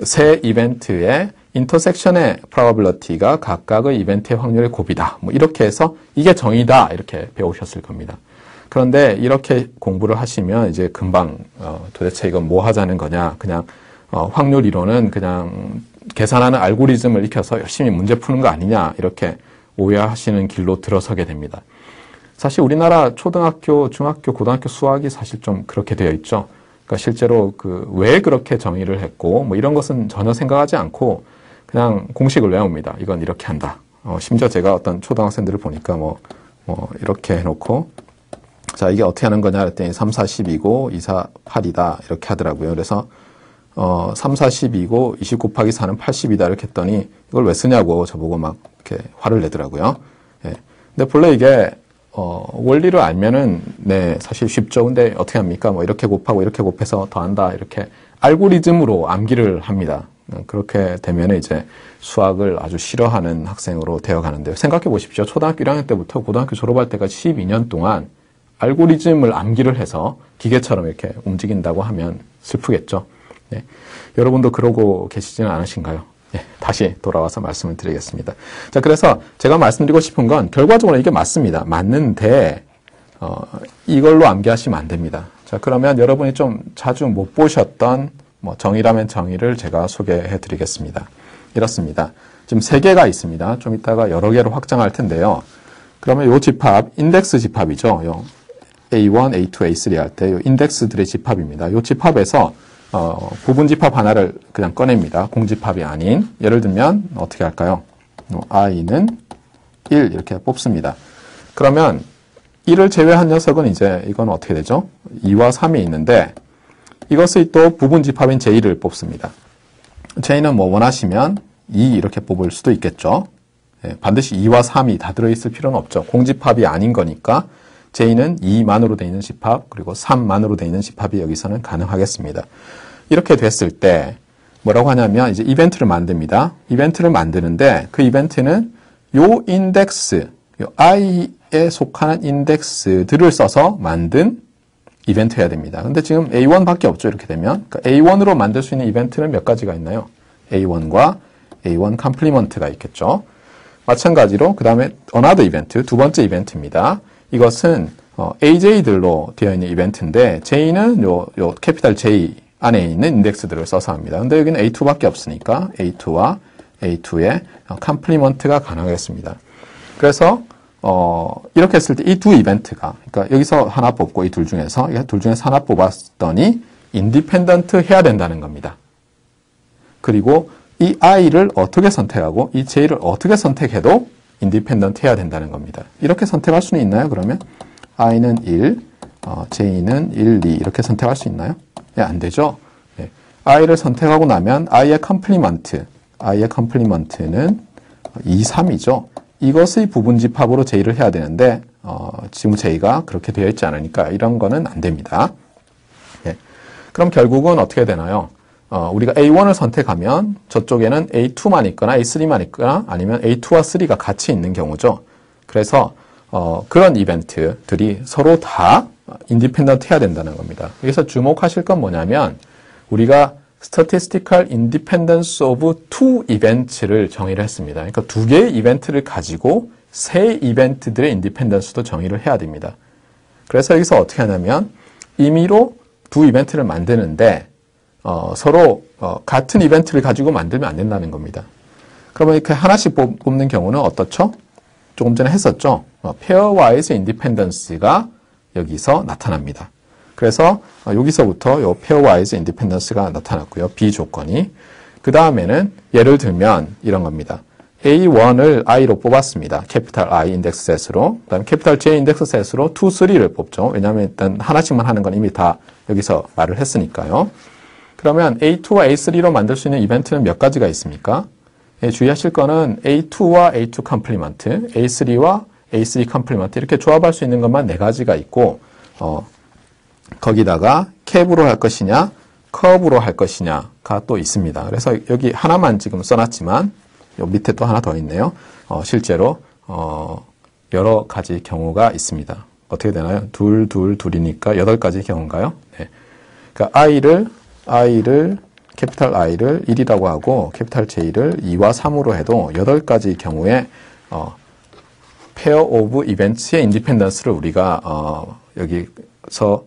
세 이벤트의 인터섹션의 probability가 각각의 이벤트의 확률의 곱이다. 뭐 이렇게 해서 이게 정의다. 이렇게 배우셨을 겁니다. 그런데 이렇게 공부를 하시면 이제 금방 도대체 이건 뭐 하자는 거냐. 그냥 확률 이론은 그냥 계산하는 알고리즘을 익혀서 열심히 문제 푸는 거 아니냐. 이렇게 오해하시는 길로 들어서게 됩니다. 사실 우리나라 초등학교, 중학교, 고등학교 수학이 사실 좀 그렇게 되어 있죠. 그러니까 실제로 왜 그렇게 정의를 했고 뭐 이런 것은 전혀 생각하지 않고 그냥 공식을 외웁니다. 이건 이렇게 한다. 심지어 제가 어떤 초등학생들을 보니까 뭐 이렇게 해놓고 자 이게 어떻게 하는 거냐 했더니 3, 4, 10이고 2, 4, 8이다 이렇게 하더라고요. 그래서 3, 4, 10이고 20 곱하기 4는 80이다 이렇게 했더니 이걸 왜 쓰냐고 저보고 막 이렇게 화를 내더라고요. 예. 근데 본래 이게 원리를 알면은 네 사실 쉽죠. 근데 어떻게 합니까? 뭐 이렇게 곱하고 이렇게 곱해서 더한다 이렇게 알고리즘으로 암기를 합니다. 그렇게 되면 이제 수학을 아주 싫어하는 학생으로 되어가는데요. 생각해 보십시오. 초등학교 1학년 때부터 고등학교 졸업할 때까지 12년 동안 알고리즘을 암기를 해서 기계처럼 이렇게 움직인다고 하면 슬프겠죠. 네. 여러분도 그러고 계시지는 않으신가요? 네, 다시 돌아와서 말씀을 드리겠습니다. 자, 그래서 제가 말씀드리고 싶은 건 결과적으로 이게 맞습니다. 맞는데 이걸로 암기하시면 안 됩니다. 자, 그러면 여러분이 좀 자주 못 보셨던 정의라면 정의를 제가 소개해 드리겠습니다. 이렇습니다. 지금 3개가 있습니다. 좀 이따가 여러 개로 확장할 텐데요. 그러면 이 집합, 인덱스 집합이죠. 요 A1, A2, A3 할 때 이 인덱스들의 집합입니다. 이 집합에서 부분 집합 하나를 그냥 꺼냅니다. 공집합이 아닌. 예를 들면 어떻게 할까요? i는 1 이렇게 뽑습니다. 그러면 1을 제외한 녀석은 이제 이건 어떻게 되죠? 2와 3이 있는데 이것의 또 부분 집합인 J를 뽑습니다. J는 뭐 원하시면 2 이렇게 뽑을 수도 있겠죠. 예, 반드시 2와 3이 다 들어있을 필요는 없죠. 공집합이 아닌 거니까 J는 2만으로 되어 있는 집합 그리고 3만으로 되어 있는 집합이 여기서는 가능하겠습니다. 이렇게 됐을 때 뭐라고 하냐면 이제 이벤트를 만듭니다. 이벤트를 만드는데 그 이벤트는 요 인덱스, 요 i에 속하는 인덱스들을 써서 만든 이벤트 해야 됩니다. 근데 지금 A1밖에 없죠. 이렇게 되면. 그러니까 A1으로 만들 수 있는 이벤트는 몇 가지가 있나요? A1과 A1 컴플리먼트가 있겠죠. 마찬가지로 그 다음에 another 이벤트, 두 번째 이벤트입니다. 이것은 AJ들로 되어 있는 이벤트인데 J는 요 캐피탈 J 안에 있는 인덱스들을 써서 합니다. 근데 여기는 A2밖에 없으니까 A2와 A2의 컴플리먼트가 가능하겠습니다. 그래서 이렇게 했을 때 이 두 이벤트가, 그러니까 여기서 하나 뽑고 이 둘 중에서 하나 뽑았더니 인디펜던트 해야 된다는 겁니다. 그리고 이 i를 어떻게 선택하고 이 j를 어떻게 선택해도 인디펜던트 해야 된다는 겁니다. 이렇게 선택할 수는 있나요? 그러면 i는 1, j는 1, 2 이렇게 선택할 수 있나요? 네, 안 되죠. 네. i를 선택하고 나면 i의 컴플리먼트는 2, 3이죠. 이것의 부분집합으로 j를 해야 되는데 지금 j가 그렇게 되어 있지 않으니까 이런 거는 안 됩니다. 네. 그럼 결국은 어떻게 되나요? 우리가 A1을 선택하면 저쪽에는 A2만 있거나 A3만 있거나 아니면 A2와 3가 같이 있는 경우죠. 그래서 그런 이벤트들이 서로 다 인디펜던트 해야 된다는 겁니다. 여기서 주목하실 건 뭐냐면 우리가 Statistical Independence of two events를 정의를 했습니다. 그러니까 두 개의 이벤트를 가지고 세 이벤트들의 인디펜던스도 정의를 해야 됩니다. 그래서 여기서 어떻게 하냐면 임의로 두 이벤트를 만드는데 서로 같은 이벤트를 가지고 만들면 안 된다는 겁니다. 그러면 이렇게 하나씩 뽑는 경우는 어떻죠? 조금 전에 했었죠. pairwise independence가 여기서 나타납니다. 그래서 여기서부터 이 pairwise independence가 나타났고요. B 조건이. 그 다음에는 예를 들면 이런 겁니다. A1을 I로 뽑았습니다. 캐피탈 I 인덱스 셋으로. 그 다음에 캐피탈 J 인덱스 셋으로 2, 3를 뽑죠. 왜냐하면 일단 하나씩만 하는 건 이미 다 여기서 말을 했으니까요. 그러면 A2와 A3로 만들 수 있는 이벤트는 몇 가지가 있습니까? 예, 주의하실 거는 A2와 A2 컴플리먼트, A3와 A3 컴플리먼트 이렇게 조합할 수 있는 것만 4가지가 있고 거기다가 캡으로 할 것이냐, 커브로 할 것이냐가 또 있습니다. 그래서 여기 하나만 지금 써놨지만 요 밑에 또 하나 더 있네요. 실제로 여러 가지 경우가 있습니다. 어떻게 되나요? 둘이니까 8가지 경우인가요? 네. 그러니까 I를 캐피탈 I를 1이라고 하고 캐피탈 J를 2와 3으로 해도 8가지 경우에 pair of events의 independence를 우리가 여기서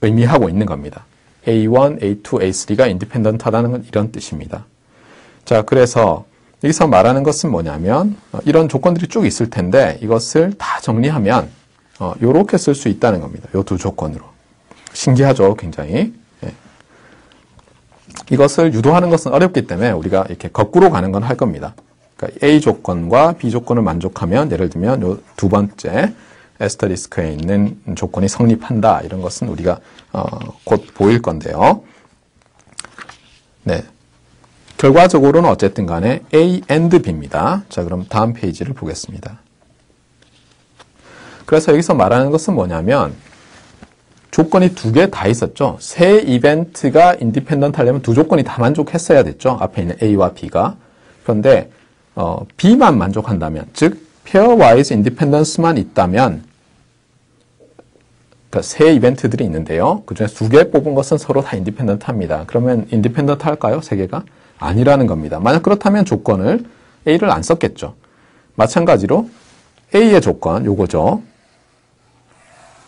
의미하고 있는 겁니다. A1, A2, A3가 independent 하다는 건 이런 뜻입니다. 자, 그래서 여기서 말하는 것은 뭐냐면 이런 조건들이 쭉 있을 텐데 이것을 다 정리하면 이렇게 쓸 수 있다는 겁니다. 이 두 조건으로. 신기하죠, 굉장히. 예. 이것을 유도하는 것은 어렵기 때문에 우리가 이렇게 거꾸로 가는 건 할 겁니다. 그러니까 A 조건과 B 조건을 만족하면 예를 들면 요 두 번째 에스터리스크에 있는 조건이 성립한다. 이런 것은 우리가 곧 보일 건데요. 네. 결과적으로는 어쨌든 간에 A and B입니다. 자, 그럼 다음 페이지를 보겠습니다. 그래서 여기서 말하는 것은 뭐냐면 조건이 2개 다 있었죠. 세 이벤트가 인디펜던트 하려면 두 조건이 다 만족했어야 됐죠. 앞에 있는 A와 B가. 그런데 B만 만족한다면, 즉 pairwise independence만 있다면 그러니까 세 이벤트들이 있는데요. 그중에 2개 뽑은 것은 서로 다 인디펜던트 합니다. 그러면 인디펜던트 할까요? 3개가? 아니라는 겁니다. 만약 그렇다면 조건을 A를 안 썼겠죠. 마찬가지로 A의 조건, 요거죠.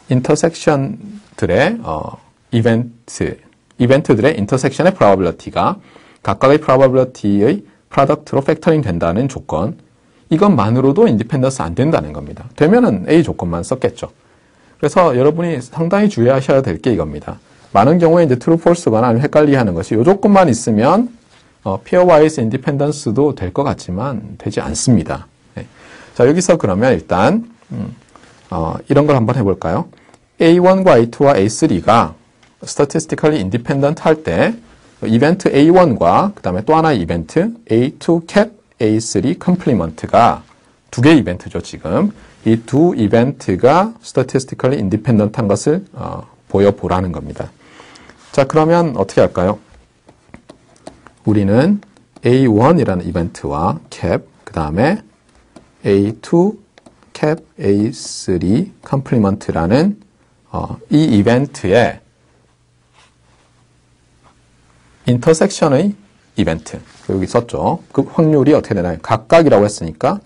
인터섹션들의 이벤트들의 인터섹션의 probability가 각각의 probability의 프로덕트로 팩터링 된다는 조건, 이것만으로도 인디펜던스 안 된다는 겁니다. 되면은 A 조건만 썼겠죠. 그래서 여러분이 상당히 주의하셔야 될 게 이겁니다. 많은 경우에 이제 true, false거나 아니면 헷갈리하는 것이 이 조건만 있으면 pairwise independence도 될 것 같지만 되지 않습니다. 네. 자, 여기서 그러면 일단 이런 걸 한번 해볼까요? A1과 A2와 A3가 statistically independent 할 때 이벤트 A1과 그 다음에 또 하나의 이벤트 A2 cap A3 complement가 2개의 이벤트죠, 지금. 이 두 이벤트가 statistically independent 한 것을 보여보라는 겁니다. 자, 그러면 어떻게 할까요? 우리는 A1이라는 이벤트와 cap, 그 다음에 A2 cap A3 complement라는 이 이벤트의 인터섹션의 이벤트, 여기 썼죠. 그 확률이 어떻게 되나요? 각각이라고 했으니까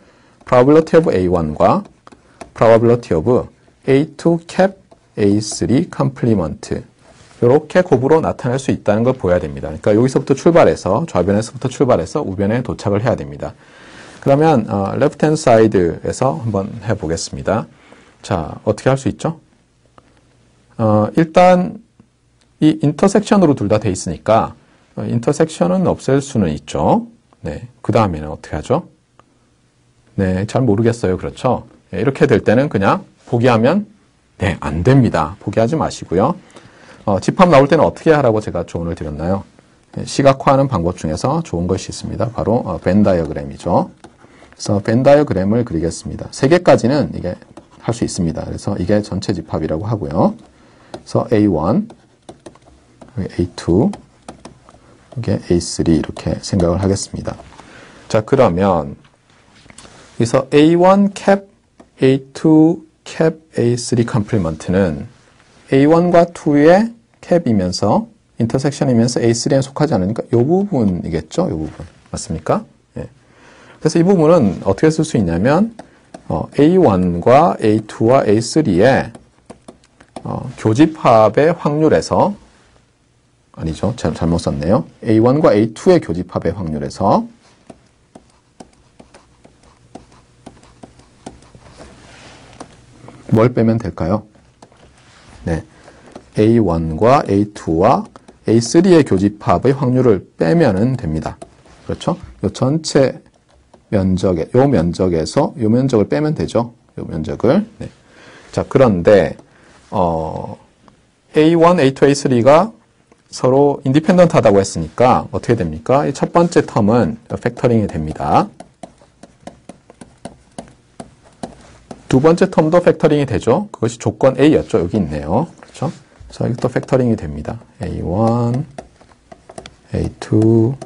probability of A1과 probability of A2 cap A3 complement 이렇게 곱으로 나타낼 수 있다는 걸 보여야 됩니다. 그러니까 여기서부터 출발해서 좌변에서부터 출발해서 우변에 도착을 해야 됩니다. 그러면 left hand side에서 한번 해보겠습니다. 자, 어떻게 할 수 있죠? 일단 이 인터섹션으로 둘 다 돼 있으니까 인터섹션은 없앨 수는 있죠. 네, 그 다음에는 어떻게 하죠? 네, 잘 모르겠어요. 그렇죠? 네, 이렇게 될 때는 그냥 포기하면 네, 안 됩니다. 포기하지 마시고요. 집합 나올 때는 어떻게 하라고 제가 조언을 드렸나요? 네, 시각화하는 방법 중에서 좋은 것이 있습니다. 바로 벤 다이어그램이죠. 그래서 벤 다이어그램을 그리겠습니다. 3개까지는 이게 할 수 있습니다. 그래서 이게 전체 집합이라고 하고요. 그래서 A1, A2, 이게 A3 이렇게 생각을 하겠습니다. 자, 그러면 여기서 A1 캡, A2 캡, A3 컴플리먼트는 A1과 2의 캡이면서 인터섹션이면서 A3에 속하지 않으니까 이 부분이겠죠? 이 부분. 맞습니까? 예. 그래서 이 부분은 어떻게 쓸 수 있냐면 A1과 A2와 A3의 교집합의 확률에서 아니죠. 잘못 썼네요. A1과 A2의 교집합의 확률에서 뭘 빼면 될까요? 네, A1과 A2와 A3의 교집합의 확률을 빼면은 됩니다. 그렇죠? 이 전체 면적에, 요 면적에서 요 면적을 빼면 되죠. 요 면적을. 네. 자, 그런데 A1, A2, A3가 서로 인디펜던트하다고 했으니까 어떻게 됩니까? 첫 번째 텀은 팩터링이 됩니다. 두 번째 텀도 팩터링이 되죠. 그것이 조건 A였죠. 여기 있네요. 그렇죠? 그래서 이것도 팩터링이 됩니다. A1, A2,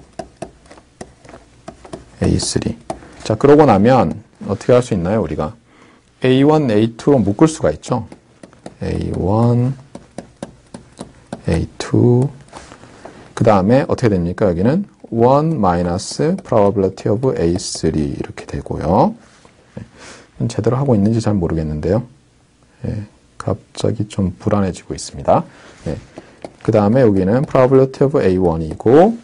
A3. 자, 그러고 나면 어떻게 할 수 있나요? 우리가 A1, A2로 묶을 수가 있죠. A1, A2. 그 다음에 어떻게 됩니까? 여기는 1 마이너스 probability of A3 이렇게 되고요. 제대로 하고 있는지 잘 모르겠는데요. 예, 갑자기 좀 불안해지고 있습니다. 예, 그 다음에 여기는 probability of A1이고,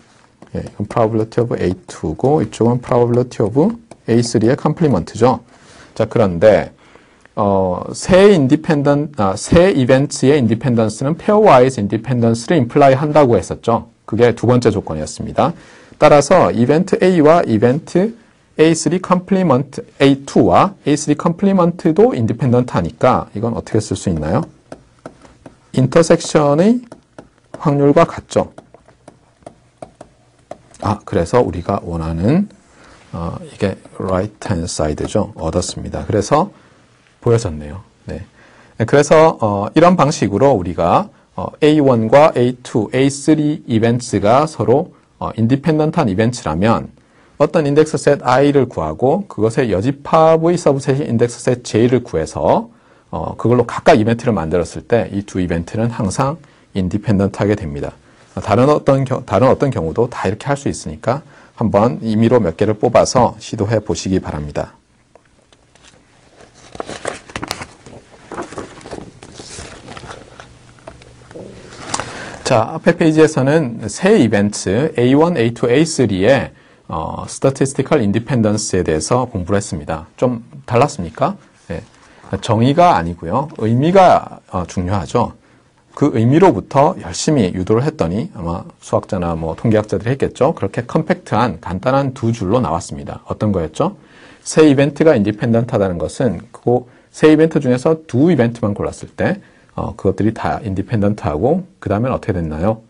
예, 이건 probability of A2고, 이쪽은 probability of A3의 컴플리먼트죠. 자, 그런데 새 이벤트의 인디펜던스는 페어와이즈 인디펜던스를 임플라이 한다고 했었죠. 그게 두 번째 조건이었습니다. 따라서 이벤트 A와 이벤트 A3 컴플리먼트, A2와 A3 컴플리먼트도 인디펜던트 하니까 이건 어떻게 쓸 수 있나요? 인터섹션의 확률과 같죠. 그래서 우리가 원하는 이게 right hand side죠. 얻었습니다. 그래서 보여졌네요. 네. 그래서 이런 방식으로 우리가 A1과 A2, A3 이벤트가 서로 인디펜던트한 이벤트라면 어떤 인덱스 셋 i를 구하고 그것의 여집합의 서브셋인 인덱스 셋 j를 구해서 그걸로 각각 이벤트를 만들었을 때 이 두 이벤트는 항상 인디펜던트하게 됩니다. 다른 어떤 경우도 다 이렇게 할 수 있으니까 한번 임의로 몇 개를 뽑아서 시도해 보시기 바랍니다. 자, 앞에 페이지에서는 세 이벤트 A1, A2, A3의 statistical independence에 대해서 공부를 했습니다. 좀 달랐습니까? 네. 정의가 아니고요. 의미가 중요하죠. 그 의미로부터 열심히 유도를 했더니 아마 수학자나 통계학자들이 했겠죠. 그렇게 컴팩트한 간단한 두 줄로 나왔습니다. 어떤 거였죠? 세 이벤트가 인디펜던트하다는 것은 그 세 이벤트 중에서 두 이벤트만 골랐을 때 그것들이 다 인디펜던트하고 그 다음엔 어떻게 됐나요?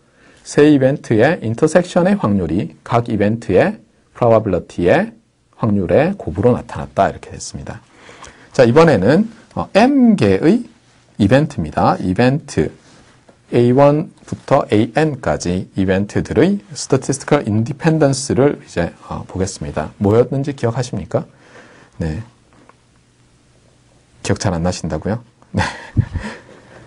세 이벤트의 인터섹션의 확률이 각 이벤트의 probability의 확률의 곱으로 나타났다. 이렇게 됐습니다. 자, 이번에는 m개의 이벤트입니다. 이벤트 A1부터 AN까지 이벤트들의 statistical independence를 이제 보겠습니다. 뭐였는지 기억하십니까? 네. 기억 잘 안 나신다고요? 네.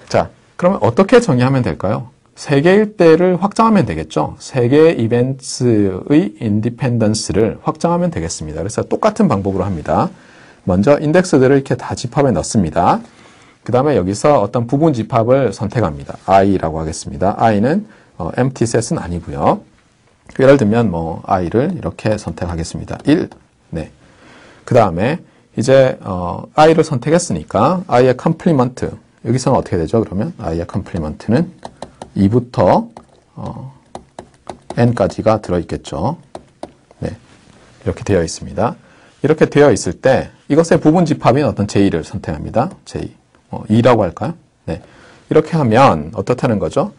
자, 그러면 어떻게 정의하면 될까요? 세 개일 때를 확장하면 되겠죠. 세 개의 이벤트의 인디펜던스를 확장하면 되겠습니다. 그래서 똑같은 방법으로 합니다. 먼저 인덱스들을 이렇게 다 집합에 넣습니다. 그 다음에 여기서 어떤 부분 집합을 선택합니다. i라고 하겠습니다. i는 empty set은 아니고요. 예를 들면 i를 이렇게 선택하겠습니다. 1. 네. 그 다음에 이제 i를 선택했으니까 i의 컴플리먼트, 여기서는 어떻게 되죠? 그러면 i의 컴플리먼트는 2부터 n까지가 들어있겠죠. 네, 이렇게 되어 있습니다. 이렇게 되어 있을 때 이것의 부분 집합인 어떤 J를 선택합니다. J, 2라고 할까요? 네, 이렇게 하면 어떻다는 거죠?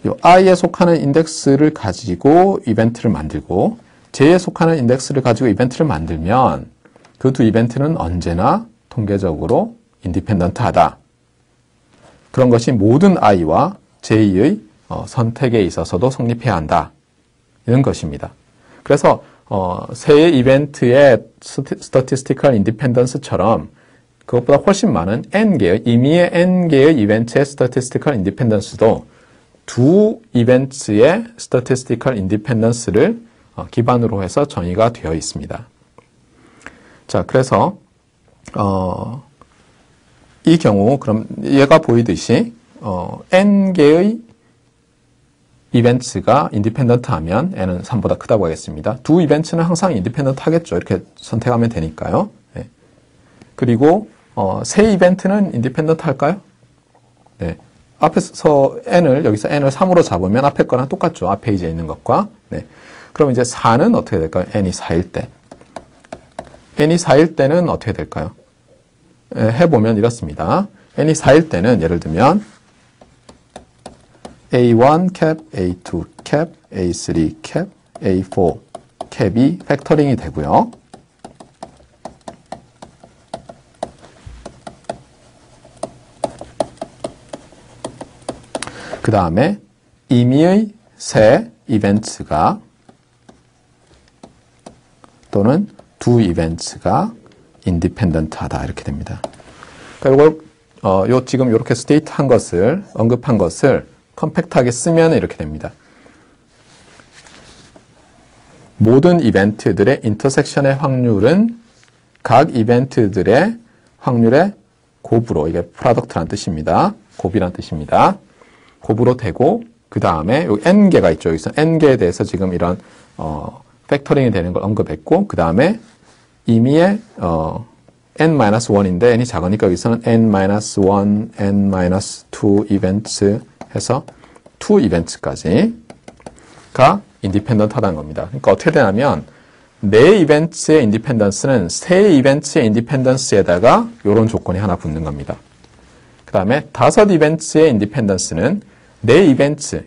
이 i에 속하는 인덱스를 가지고 이벤트를 만들고 J에 속하는 인덱스를 가지고 이벤트를 만들면 그 두 이벤트는 언제나 통계적으로 인디펜던트하다. 그런 것이 모든 i와 J의 선택에 있어서도 성립해야 한다. 이런 것입니다. 그래서 세 이벤트의 statistical independence처럼 그것보다 훨씬 많은 n개의, 임의의 n개의 이벤트의 statistical independence도 두 이벤트의 statistical independence를 기반으로 해서 정의가 되어 있습니다. 자, 그래서 이 경우 그럼 얘가 보이듯이 n개의 이벤트가 인디펜던트 하면 n은 3보다 크다고 하겠습니다. 두 이벤트는 항상 인디펜던트 하겠죠. 이렇게 선택하면 되니까요. 네. 그리고 세 이벤트는 인디펜던트 할까요? 네. 앞에서 여기서 n을 3으로 잡으면 앞에 거랑 똑같죠. 앞 페이지에 있는 것과. 네. 그럼 이제 4는 어떻게 될까요? n이 4일 때. n이 4일 때는 어떻게 될까요? 해보면 이렇습니다. n이 4일 때는 예를 들면 A1 캡, A2 캡, A3 캡, A4 캡이 팩터링이 되고요. 그 다음에 임의의 세 이벤트가 또는 두 이벤트가 인디펜던트하다 이렇게 됩니다. 그러니까 이걸 지금 이렇게 스테이트한 것을 언급한 것을 컴팩트하게 쓰면 이렇게 됩니다. 모든 이벤트들의 인터섹션의 확률은 각 이벤트들의 확률의 곱으로, 이게 프로덕트란 뜻입니다. 곱이란 뜻입니다. 곱으로 되고 그 다음에 여기 n개가 있죠. 여기서 n개에 대해서 지금 이런 팩터링이 되는 걸 언급했고 그 다음에 임의의 n-1인데 n이 작으니까 여기서는 n-1, n-2 이벤트 해서 2 이벤트까지가 인디펜던트하다는 겁니다. 그러니까 어떻게 되냐면 네 이벤트의 인디펜던스는 세 이벤트의 인디펜던스에다가 이런 조건이 하나 붙는 겁니다. 그 다음에 5 이벤트의 인디펜던스는 네 이벤트의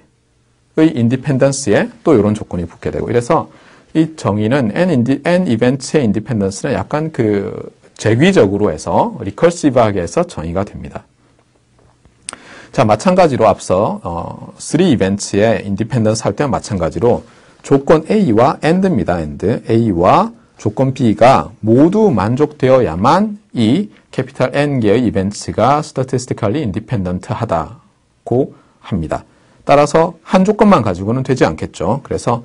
인디펜던스에 또 이런 조건이 붙게 되고 이래서 이 정의는 n 이벤트의 인디펜던스는 약간 재귀적으로 해서 리커시브하게 해서 정의가 됩니다. 자, 마찬가지로 앞서 3 이벤트의 인디펜던스 할 때와 마찬가지로 조건 A와 AND입니다. AND. A와 조건 B가 모두 만족되어야만 이 캐피탈 N개의 이벤트가 statistically independent 하다고 합니다. 따라서 한 조건만 가지고는 되지 않겠죠. 그래서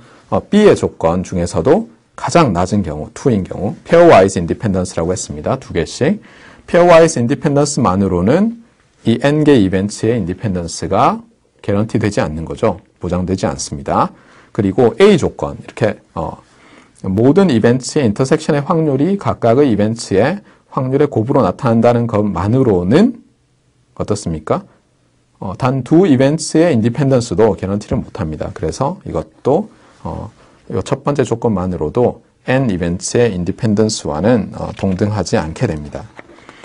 B의 조건 중에서도 가장 낮은 경우, 2인 경우 pairwise independence라고 했습니다. 2개씩. pairwise independence만으로는 이 n개 이벤트의 인디펜던스가 개런티 되지 않는 거죠. 보장되지 않습니다. 그리고 A 조건, 이렇게 모든 이벤트의 인터섹션의 확률이 각각의 이벤트의 확률의 곱으로 나타난다는 것만으로는 어떻습니까? 단 두 이벤트의 인디펜던스도 개런티를 못합니다. 그래서 이것도 이 첫 번째 조건만으로도 n 이벤트의 인디펜던스와는 동등하지 않게 됩니다.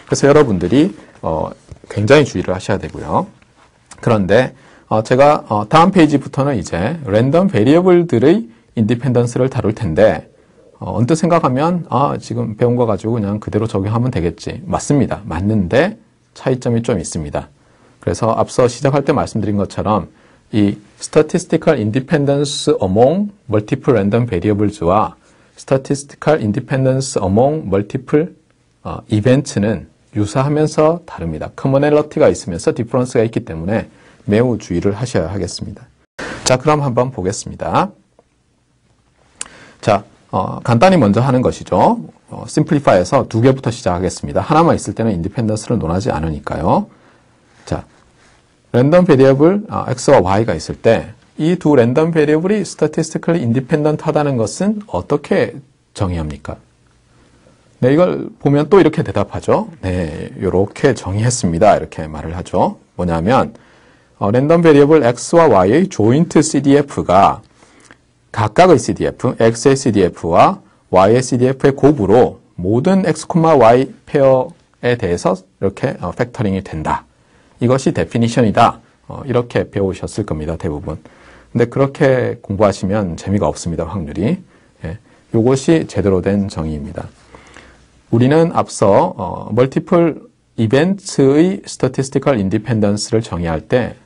그래서 여러분들이 굉장히 주의를 하셔야 되고요. 그런데 제가 다음 페이지부터는 이제 랜덤 베리어블들의 인디펜던스를 다룰 텐데 언뜻 생각하면 지금 배운 거 가지고 그냥 그대로 적용하면 되겠지. 맞습니다. 맞는데 차이점이 좀 있습니다. 그래서 앞서 시작할 때 말씀드린 것처럼 이 statistical independence among multiple random variables와 statistical independence among multiple event는 유사하면서 다릅니다. 커머널리티가 있으면서 디퍼런스가 있기 때문에 매우 주의를 하셔야 하겠습니다. 자, 그럼 한번 보겠습니다. 자, 간단히 먼저 하는 것이죠. 심플리파이에서 2개부터 시작하겠습니다. 하나만 있을 때는 인디펜던스를 논하지 않으니까요. 자, 랜덤 베리어블 x와 y가 있을 때 이 두 랜덤 베리어블이 statistically independent 하다는 것은 어떻게 정의합니까? 네, 이걸 보면 또 이렇게 대답하죠. 네, 이렇게 정의했습니다. 이렇게 말을 하죠. 뭐냐면 랜덤 베리어블 x와 y의 조인트 CDF가 각각의 CDF, x의 CDF와 y의 CDF의 곱으로 모든 x, y 페어에 대해서 이렇게 팩터링이 된다. 이것이 데피니션이다. 이렇게 배우셨을 겁니다. 대부분. 근데 그렇게 공부하시면 재미가 없습니다. 확률이. 예, 이것이 제대로 된 정의입니다. 우리는 앞서 멀티플 이벤트의 statistical independence를 정의할 때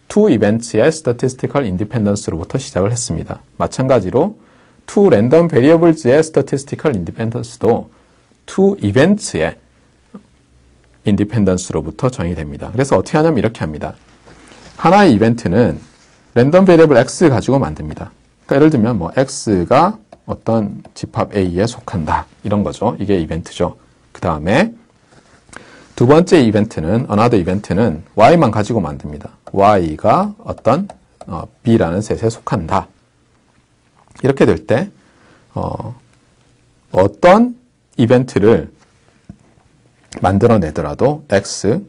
two events의 statistical independence로부터 시작을 했습니다. 마찬가지로 two random variables의 statistical independence도 two events의 independence로부터 정의됩니다. 그래서 어떻게 하냐면 이렇게 합니다. 하나의 이벤트는 랜덤 베리어블 x 가지고 만듭니다. 그러니까 예를 들면 뭐 x가 어떤 집합 A에 속한다. 이런 거죠. 이게 이벤트죠. 그 다음에 두 번째 이벤트는 another 이벤트는 y만 가지고 만듭니다. y가 어떤 b라는 셋에 속한다. 이렇게 될 때 어떤 이벤트를 만들어내더라도 x,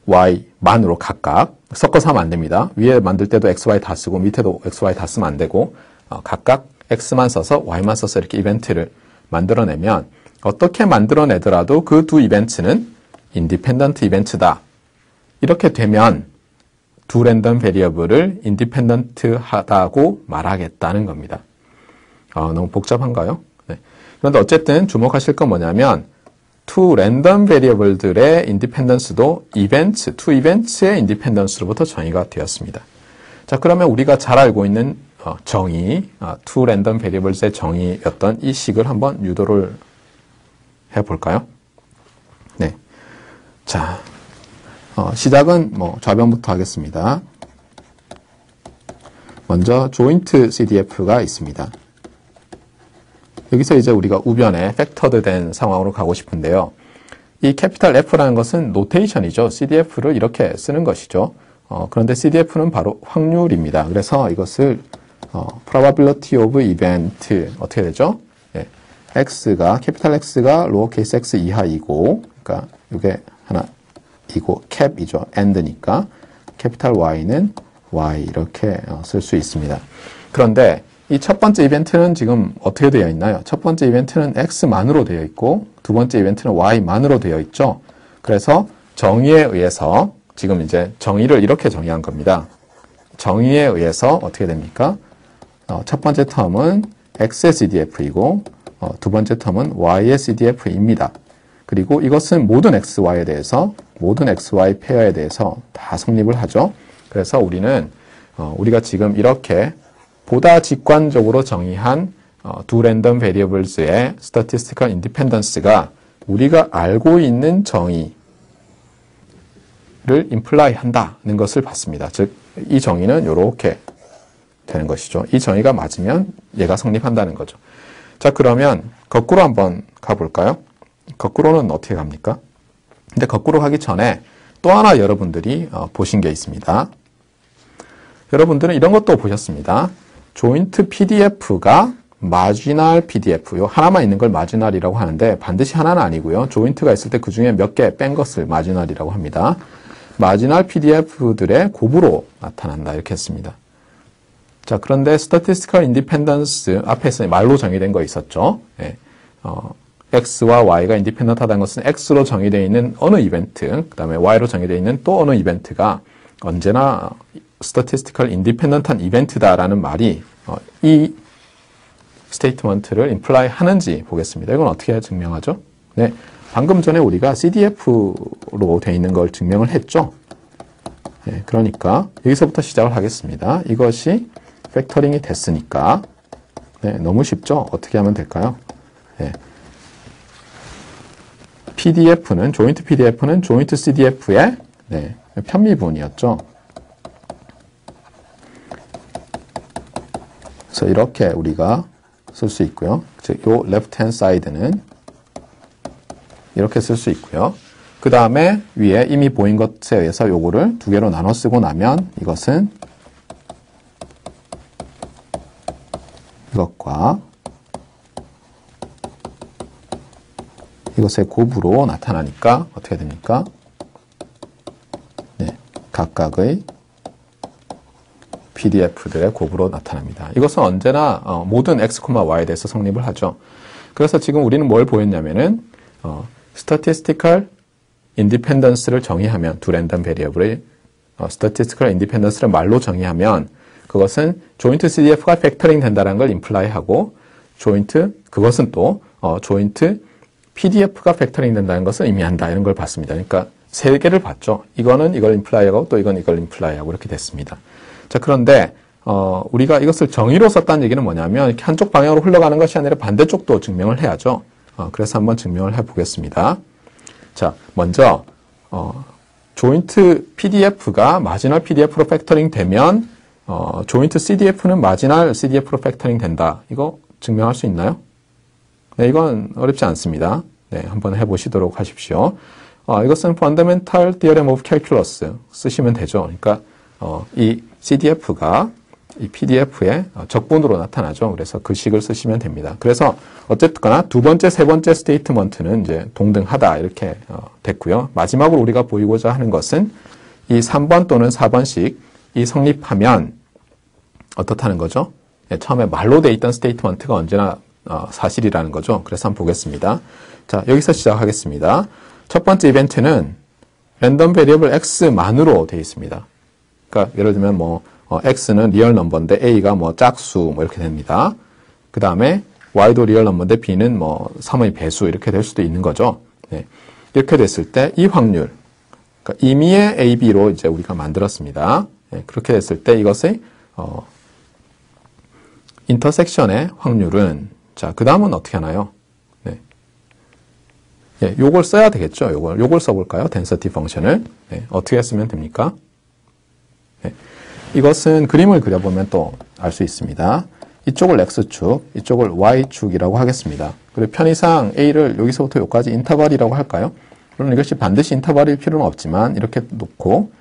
y만으로 각각 섞어서 하면 안 됩니다. 위에 만들 때도 x, y 다 쓰고 밑에도 x, y 다 쓰면 안 되고 각각 x만 써서 y만 써서 이렇게 이벤트를 만들어내면 어떻게 만들어내더라도 그 두 이벤트는 인디펜던트 이벤트다. 이렇게 되면 두 랜덤 베리어블을 인디펜던트하다고 말하겠다는 겁니다. 너무 복잡한가요? 네. 그런데 어쨌든 주목하실 건 뭐냐면 two 랜덤 베리어블들의 인디펜던스도 이벤트, two 이벤트의 인디펜던스로부터 정의가 되었습니다. 자, 그러면 우리가 잘 알고 있는 정의, two 랜덤 베리어블스의 정의였던 이 식을 한번 유도를 해볼까요? 네. 자, 시작은 좌변부터 하겠습니다. 먼저 조인트 CDF가 있습니다. 여기서 이제 우리가 우변에 팩터드 된 상황으로 가고 싶은데요. 이 캐피탈 F라는 것은 노테이션이죠. CDF를 이렇게 쓰는 것이죠. 그런데 CDF는 바로 확률입니다. 그래서 이것을 probability of event 어떻게 되죠? 예, X가 캐피탈 X가 로어케이스 x 이하이고, 그러니까 이게 하나 이고 캡이죠. and니까 캐피탈 Y는 Y 이렇게 쓸 수 있습니다. 그런데 이 첫 번째 이벤트는 지금 어떻게 되어 있나요? 첫 번째 이벤트는 X만으로 되어 있고 두 번째 이벤트는 Y만으로 되어 있죠. 그래서 정의에 의해서 지금 이제 정의를 이렇게 정의한 겁니다. 정의에 의해서 어떻게 됩니까? 첫 번째 텀은 X의 CDF이고 두 번째 텀은 Y의 CDF입니다. 그리고 이것은 모든 XY에 대해서 모든 XY 페어에 대해서 다 성립을 하죠. 그래서 우리는 우리가 지금 이렇게 보다 직관적으로 정의한 두 랜덤 베리어블스의 statistical independence가 우리가 알고 있는 정의를 imply 한다는 것을 봤습니다. 즉, 이 정의는 이렇게 되는 것이죠. 이 정의가 맞으면 얘가 성립한다는 거죠. 자, 그러면 거꾸로 한번 가볼까요? 거꾸로는 어떻게 갑니까? 근데 거꾸로 가기 전에 또 하나 여러분들이 보신 게 있습니다. 여러분들은 이런 것도 보셨습니다. 조인트 PDF가 마지널 PDF, 요 하나만 있는 걸 마지널이라고 하는데 반드시 하나는 아니고요. 조인트가 있을 때 그 중에 몇 개 뺀 것을 마지널이라고 합니다. 마지널 PDF들의 곱으로 나타난다 이렇게 했습니다. 자, 그런데 statistical independence 앞에서 말로 정의된 거 있었죠. 예, X와 Y가 인디펜던트하다는 것은 X로 정의되어 있는 어느 이벤트, 그 다음에 Y로 정의되어 있는 또 어느 이벤트가 언제나 statistical independent한 이벤트다라는 말이 이 스테이트먼트를 imply 하는지 보겠습니다. 이건 어떻게 증명하죠? 네, 방금 전에 우리가 CDF로 되어 있는 걸 증명을 했죠. 네, 그러니까 여기서부터 시작을 하겠습니다. 이것이 팩터링이 됐으니까 네, 너무 쉽죠? 어떻게 하면 될까요? 네. PDF는 조인트 PDF는 조인트 CDF의 네, 편미분이었죠. 그래서 이렇게 우리가 쓸 수 있고요. 즉, 요 left hand side는 이렇게 쓸 수 있고요. 그 다음에 위에 이미 보인 것에 의해서 요거를 두 개로 나눠 쓰고 나면 이것은 이것과 이것의 곱으로 나타나니까 어떻게 됩니까? 네, 각각의 PDF들의 곱으로 나타납니다. 이것은 언제나 모든 x, y에 대해서 성립을 하죠. 그래서 지금 우리는 뭘 보였냐면은 statistical independence를 정의하면 두 랜덤 베리어블의 statistical independence를 말로 정의하면 그것은 joint CDF가 팩터링 된다는 걸 imply하고 그것은 또 joint PDF가 팩터링 된다는 것을 의미한다 이런 걸 봤습니다. 그러니까 세 개를 봤죠. 이거는 이걸 imply하고 또 이건 이걸 imply하고 이렇게 됐습니다. 자, 그런데 우리가 이것을 정의로 썼다는 얘기는 뭐냐면 이렇게 한쪽 방향으로 흘러가는 것이 아니라 반대쪽도 증명을 해야죠. 그래서 한번 증명을 해보겠습니다. 자, 먼저 조인트 PDF가 마지널 PDF로 팩터링 되면 조인트 CDF는 마지널 CDF로 팩터링 된다. 이거 증명할 수 있나요? 네, 이건 어렵지 않습니다. 네, 한번 해보시도록 하십시오. 이것은 Fundamental Theorem of Calculus 쓰시면 되죠. 그러니까 이 CDF가 이 PDF의 적분으로 나타나죠. 그래서 그 식을 쓰시면 됩니다. 그래서 어쨌거나 두 번째, 세 번째 스테이트먼트는 이제 동등하다 이렇게 됐고요. 마지막으로 우리가 보이고자 하는 것은 이 3번 또는 4번씩 이 성립하면 어떻다는 거죠? 네, 처음에 말로 돼 있던 스테이트먼트가 언제나 사실이라는 거죠. 그래서 한번 보겠습니다. 자, 여기서 시작하겠습니다. 첫 번째 이벤트는 랜덤 베리어블 x만으로 되어 있습니다. 그러니까 예를 들면 x는 리얼 넘버인데 a가 짝수 이렇게 됩니다. 그 다음에 y도 리얼 넘버인데 b는 3의 배수 이렇게 될 수도 있는 거죠. 네. 이렇게 됐을 때 이 확률, 그러니까 임의의 a, b로 이제 우리가 만들었습니다. 네. 그렇게 됐을 때 이것의 인터섹션의 확률은 자, 그 다음은 어떻게 하나요? 네. 예, 요걸 써야 되겠죠. 요걸 써볼까요? density 펑션을. 네. 어떻게 쓰면 됩니까? 네. 이것은 그림을 그려보면 또 알 수 있습니다. 이쪽을 x축, 이쪽을 y축이라고 하겠습니다. 그리고 편의상 a를 여기서부터 여기까지 인터벌이라고 할까요? 물론 이것이 반드시 인터벌일 필요는 없지만 이렇게 놓고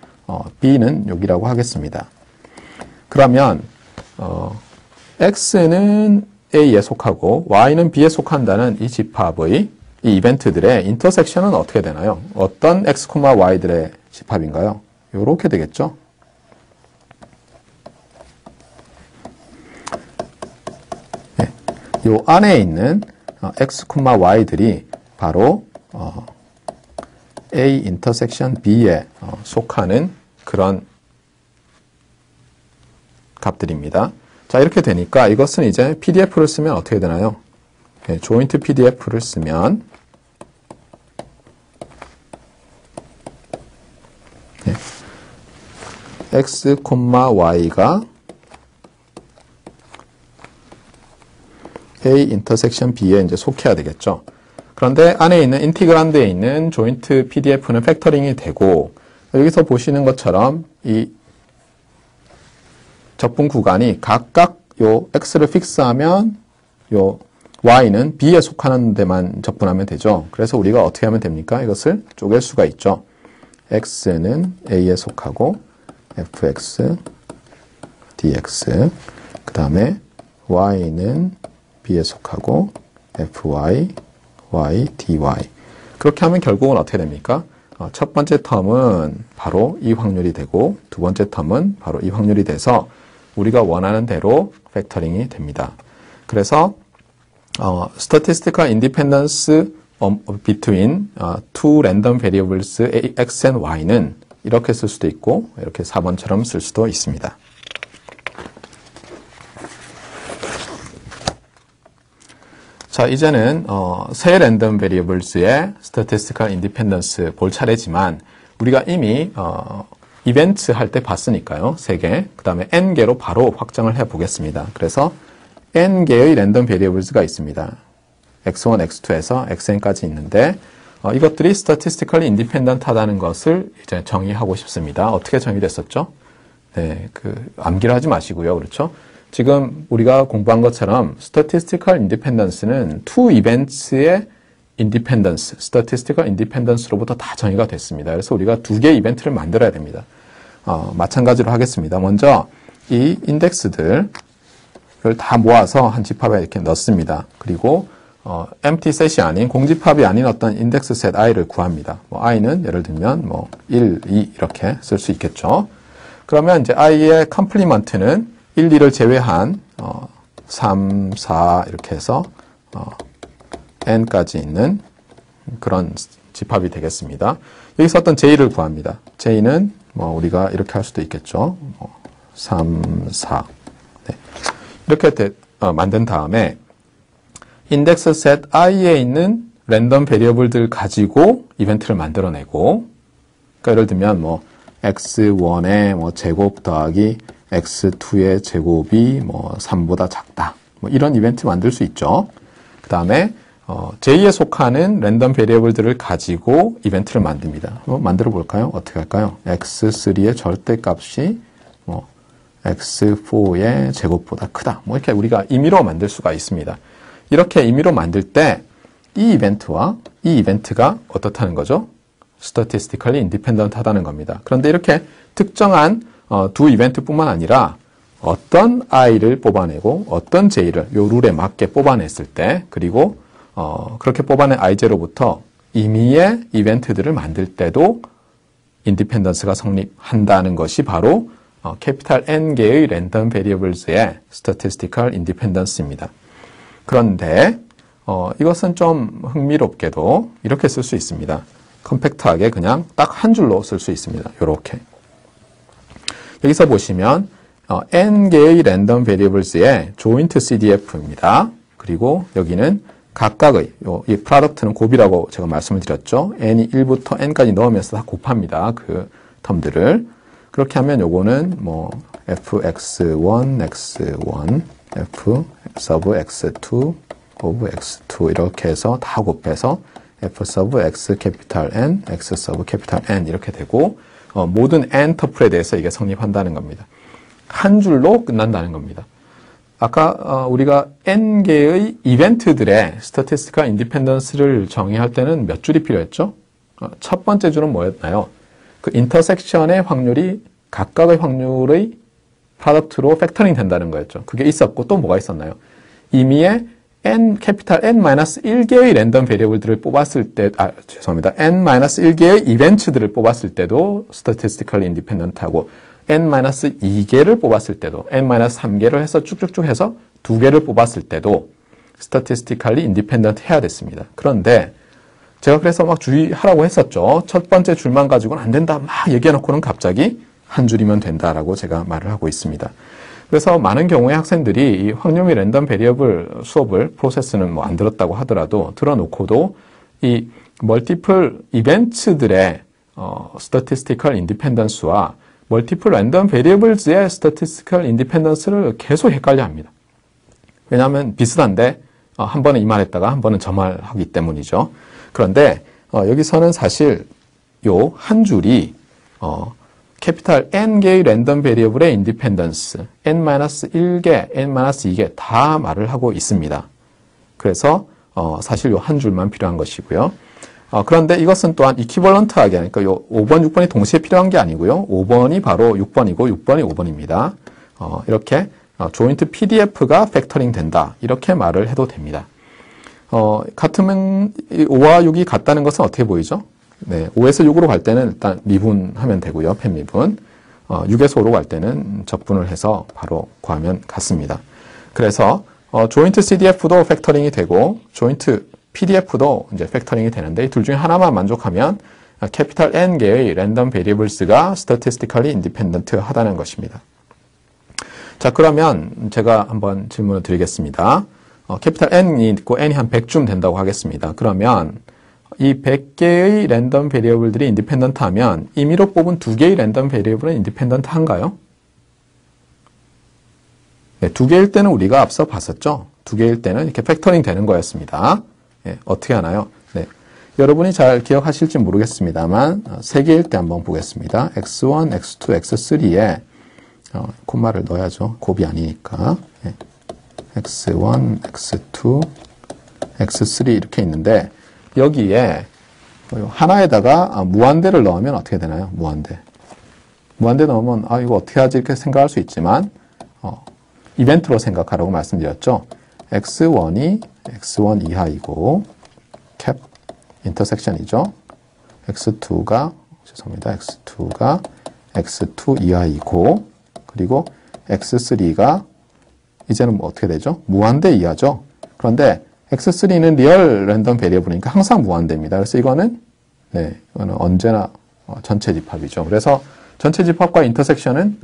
b는 여기라고 하겠습니다. 그러면 x는 a에 속하고 y는 b에 속한다는 이 집합의 이 이벤트들의 인터섹션은 어떻게 되나요? 어떤 x, y들의 집합인가요? 이렇게 되겠죠? 요 안에 있는 x, y들이 바로 a 인터섹션 b에 속하는 그런 값들입니다. 자, 이렇게 되니까 이것은 이제 PDF를 쓰면 어떻게 되나요? 네, 조인트 PDF를 쓰면 네, x, y가 A 인터섹션 B에 이제 속해야 되겠죠. 그런데 안에 있는 인티그란드에 있는 조인트 PDF는 팩터링이 되고 여기서 보시는 것처럼 이 적분 구간이 각각 요 X를 픽스하면 요 Y는 B에 속하는 데만 적분하면 되죠. 그래서 우리가 어떻게 하면 됩니까? 이것을 쪼갤 수가 있죠. X는 A에 속하고 fx, dx 그 다음에 Y는 B에 속하고 fy, y, dy. 그렇게 하면 결국은 어떻게 됩니까? 첫 번째 텀은 바로 이 확률이 되고 두 번째 텀은 바로 이 확률이 돼서 우리가 원하는 대로 팩터링이 됩니다. 그래서 statistical independence between two random variables x and y는 이렇게 쓸 수도 있고 이렇게 4번처럼 쓸 수도 있습니다. 자, 이제는 세 랜덤 베리어블스의 statistical independence 볼 차례지만 우리가 이미 이벤트 할 때 봤으니까요. 3개. 그 다음에 n개로 바로 확정을 해 보겠습니다. 그래서 n개의 랜덤 베리어블스가 있습니다. x1, x2에서 xn까지 있는데 이것들이 statistically independent 하다는 것을 이제 정의하고 싶습니다. 어떻게 정의됐었죠? 네, 암기를 하지 마시고요. 그렇죠? 지금 우리가 공부한 것처럼 statistical independence는 two events의 independence, statistical independence로부터 다 정의가 됐습니다. 그래서 우리가 2개의 이벤트를 만들어야 됩니다. 마찬가지로 하겠습니다. 먼저 이 인덱스들을 다 모아서 한 집합에 이렇게 넣습니다. 그리고 empty set이 아닌 공집합이 아닌 어떤 인덱스 셋 i를 구합니다. 뭐 i는 예를 들면 뭐 1, 2 이렇게 쓸 수 있겠죠. 그러면 이제 i의 컴플리먼트는 1, 2를 제외한 3, 4 이렇게 해서 n까지 있는 그런 집합이 되겠습니다. 여기서 어떤 j를 구합니다. j는 뭐 우리가 이렇게 할 수도 있겠죠. 3, 4 네. 이렇게 만든 다음에 인덱스 셋 i에 있는 랜덤 베리어블들 가지고 이벤트를 만들어내고, 그러니까 예를 들면 뭐 x1의 뭐 제곱 더하기 x2의 제곱이 뭐 3보다 작다. 뭐 이런 이벤트 만들 수 있죠. 그 다음에 j에 속하는 랜덤 베리어블들을 가지고 이벤트를 만듭니다. 한번 만들어 볼까요? 어떻게 할까요? x3의 절대값이 뭐 x4의 제곱보다 크다. 뭐 이렇게 우리가 임의로 만들 수가 있습니다. 이렇게 임의로 만들 때 이 이벤트와 이 이벤트가 어떻다는 거죠? statistically independent 하다는 겁니다. 그런데 이렇게 특정한 두 이벤트뿐만 아니라 어떤 i를 뽑아내고 어떤 j를 요 룰에 맞게 뽑아냈을 때, 그리고 그렇게 뽑아낸 i제로부터 임의의 이벤트들을 만들 때도 인디펜던스가 성립한다는 것이 바로 캐피탈 N개의 랜덤 베리어블스의 statistical independence입니다. 그런데 이것은 좀 흥미롭게도 이렇게 쓸 수 있습니다. 컴팩트하게 그냥 딱 한 줄로 쓸 수 있습니다. 이렇게. 여기서 보시면 n개의 랜덤 베리어블스의 joint CDF입니다. 그리고 여기는 각각의 이 프로덕트는 곱이라고 제가 말씀을 드렸죠. n이 1부터 n까지 넣으면서 다 곱합니다. 그 텀들을. 그렇게 하면 요거는 뭐 fx1, x1, f sub x2, of x2 이렇게 해서 다 곱해서 f sub x 캐피탈 N, x sub 캐피탈 N 이렇게 되고 모든 n 터플에 대해서 이게 성립한다는 겁니다. 한 줄로 끝난다는 겁니다. 아까 우리가 n개의 이벤트들의 statistical independence를 정의할 때는 몇 줄이 필요했죠? 첫 번째 줄은 뭐였나요? 그 인터섹션의 확률이 각각의 확률의 프로덕트로 팩터링 된다는 거였죠. 그게 있었고 또 뭐가 있었나요? 임의의 캐피탈 N-1개의 랜덤 베리어블들을 뽑았을 때, 죄송합니다. N-1개의 이벤트들을 뽑았을 때도 statistically independent 하고 N-2개를 뽑았을 때도, N-3개를 해서 쭉쭉쭉 해서 2개를 뽑았을 때도 statistically independent 해야 됐습니다. 그런데 제가 그래서 막 주의하라고 했었죠. 첫 번째 줄만 가지고는 안 된다 막 얘기해놓고는 갑자기 한 줄이면 된다라고 제가 말을 하고 있습니다. 그래서 많은 경우에 학생들이 이 확률 및 랜덤 베리어블 수업을 프로세스는 뭐 안 들었다고 하더라도 들어놓고도 이 멀티플 이벤트들의 statistical independence와 멀티플 랜덤 베리어블즈의 statistical independence를 계속 헷갈려 합니다. 왜냐하면 비슷한데 한 번은 이 말했다가 한 번은 저 말하기 때문이죠. 그런데 여기서는 사실 요 한 줄이 캐피탈 N개의 랜덤 베리어블의 인디펜던스, N-1개, N-2개 다 말을 하고 있습니다. 그래서 사실 요 한 줄만 필요한 것이고요. 그런데 이것은 또한 이퀴벌런트하게, 그러니까 요 5번, 6번이 동시에 필요한 게 아니고요. 5번이 바로 6번이고 6번이 5번입니다. 이렇게 조인트 PDF가 팩터링 된다. 이렇게 말을 해도 됩니다. 같으면 5와 6이 같다는 것은 어떻게 보이죠? 네, 5에서 6으로 갈 때는 일단 미분하면 되고요. 펜미분. 6에서 5로 갈 때는 적분을 해서 바로 구하면 같습니다. 그래서 조인트 CDF도 팩터링이 되고 조인트 PDF도 이제 팩터링이 되는데 이 둘 중에 하나만 만족하면 캐피탈 N개의 랜덤 베리어블스가 statistically independent 하다는 것입니다. 자, 그러면 제가 한번 질문을 드리겠습니다. 캐피탈 N이 있고 N이 한 100쯤 된다고 하겠습니다. 그러면 이 100개의 랜덤 베리어블들이 인디펜던트 하면 임의로 뽑은 2개의 랜덤 베리어블은 인디펜던트 한가요? 네, 2개일 때는 우리가 앞서 봤었죠. 2개일 때는 이렇게 팩터링 되는 거였습니다. 네, 어떻게 하나요? 네, 여러분이 잘 기억하실지 모르겠습니다만 3개일 때 한번 보겠습니다. x1, x2, x3에 콤마를 넣어야죠. 곱이 아니니까. 네, x1, x2, x3 이렇게 있는데 여기에 하나에다가 무한대를 넣으면 어떻게 되나요? 무한대. 무한대 넣으면 이거 어떻게 하지? 이렇게 생각할 수 있지만 이벤트로 생각하라고 말씀드렸죠. x1이 x1 이하이고 캡 인터섹션이죠. x2가 죄송합니다. x2가 x2 이하이고 그리고 x3가 이제는 뭐 어떻게 되죠? 무한대 이하죠. 그런데 x3는 리얼 랜덤 베리어블이니까 항상 무한대입니다. 그래서 이거는 언제나 전체 집합이죠. 그래서 전체 집합과 인터섹션은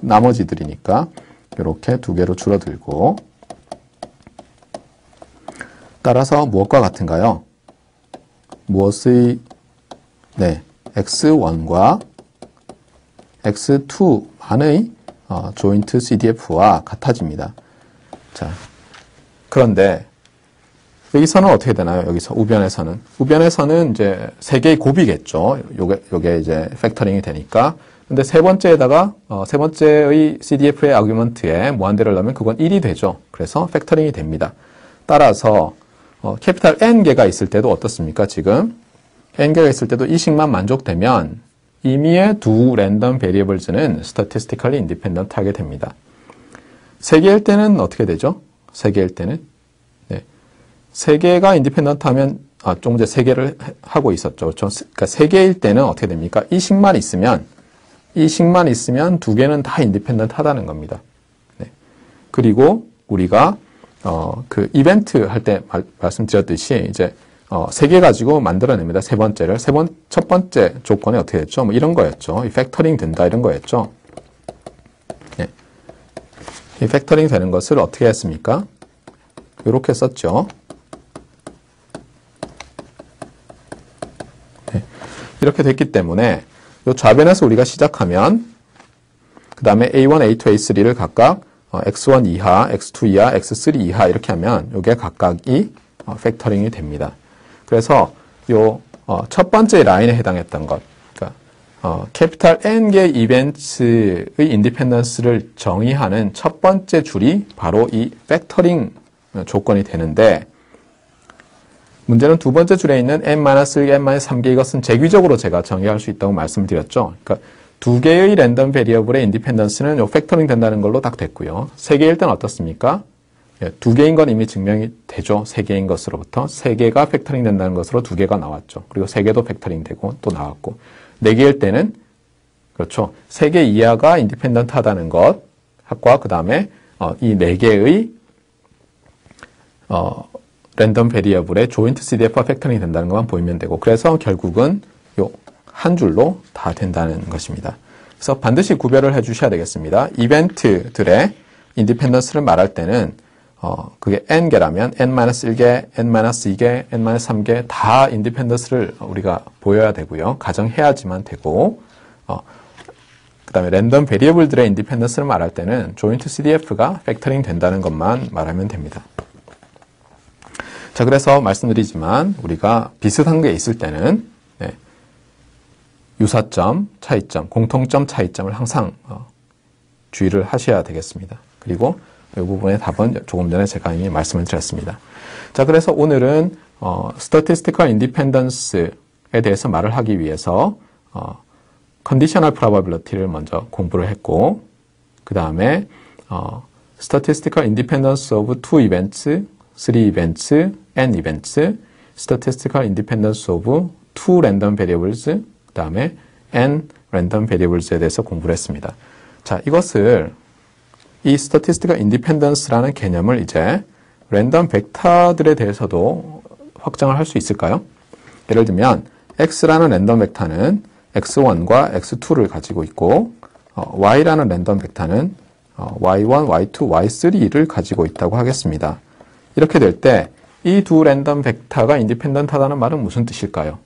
나머지들이니까 이렇게 두 개로 줄어들고 따라서 무엇과 같은가요? 무엇의 x1과 x2만의 조인트 CDF와 같아집니다. 자, 그런데 여기서는 어떻게 되나요? 여기서 우변에서는 이제 세 개의 곱이겠죠. 요게 이제 팩터링이 되니까. 근데 세 번째에다가 세 번째의 CDF의 아규먼트에 무한대를 넣으면 그건 1이 되죠. 그래서 팩터링이 됩니다. 따라서 캐피탈 N개가 있을 때도 어떻습니까? 지금 N개가 있을 때도 이 식만 만족되면 임의의 두 랜덤 베리어블즈는 statistically independent 하게 됩니다. 세 개일 때는 어떻게 되죠? 세 개일 때는 세 개가 인디펜던트 하면 조금 전에 세 개를 하고 있었죠. 그렇죠? 그러니까 세 개일 때는 어떻게 됩니까? 이 식만 있으면 두 개는 다 인디펜던트 하다는 겁니다. 그리고 우리가 그 이벤트 할 때 말씀드렸듯이 이제 세 개 가지고 만들어냅니다. 세 번째를. 첫 번째 조건이 어떻게 됐죠? 뭐 이런 거였죠. 이 팩터링 된다 이런 거였죠. 이 팩터링 되는 것을 어떻게 했습니까? 이렇게 썼죠. 이렇게 됐기 때문에 이 좌변에서 우리가 시작하면 그 다음에 A1, A2, A3를 각각 X1 이하, X2 이하, X3 이하 이렇게 하면 이게 각각이 팩터링이 됩니다. 그래서 요 첫 번째 라인에 해당했던 것, 그러니까 캐피탈 N개 이벤트의 인디펜던스를 정의하는 첫 번째 줄이 바로 이 팩터링 조건이 되는데 문제는 두 번째 줄에 있는 n-1개, n-3개 이것은 재규적으로 제가 정의할 수 있다고 말씀을 드렸죠. 그러니까 두 개의 랜덤 베리어블의 인디펜던스는 요 팩터링 된다는 걸로 딱 됐고요. 세 개일 때는 어떻습니까? 두 개인 건 이미 증명이 되죠. 세 개인 것으로부터. 세 개가 팩터링 된다는 것으로 두 개가 나왔죠. 그리고 세 개도 팩터링 되고 또 나왔고. 네 개일 때는 그렇죠. 세 개 이하가 인디펜던트 하다는 것과 그 다음에 이 네 개의 랜덤 베리어블의 조인트 CDF와 팩터링이 된다는 것만 보이면 되고 그래서 결국은 요 한 줄로 다 된다는 것입니다. 그래서 반드시 구별을 해 주셔야 되겠습니다. 이벤트들의 인디펜던스를 말할 때는 그게 n개라면 n-1개, n-2개, n-3개 다 인디펜던스를 우리가 보여야 되고요. 가정해야지만 되고 그 다음에 랜덤 베리어블들의 인디펜던스를 말할 때는 조인트 CDF가 팩터링 된다는 것만 말하면 됩니다. 자, 그래서 말씀드리지만 우리가 비슷한 게 있을 때는 유사점, 차이점, 공통점, 차이점을 항상 주의를 하셔야 되겠습니다. 그리고 이 부분의 답은 조금 전에 제가 이미 말씀을 드렸습니다. 자, 그래서 오늘은 statistical independence에 대해서 말을 하기 위해서 conditional probability를 먼저 공부를 했고 그 다음에 statistical independence of two events, three events, n events, statistical independence of two random variables, 그 다음에 n random variables에 대해서 공부를 했습니다. 자, 이것을 이 statistical independence라는 개념을 이제 랜덤 벡터들에 대해서도 확장을 할 수 있을까요? 예를 들면 x라는 랜덤 벡터는 x1과 x2를 가지고 있고 y라는 랜덤 벡터는 y1, y2, y3를 가지고 있다고 하겠습니다. 이렇게 될 때 이 두 랜덤 벡터가 인디펜던트하다는 말은 무슨 뜻일까요?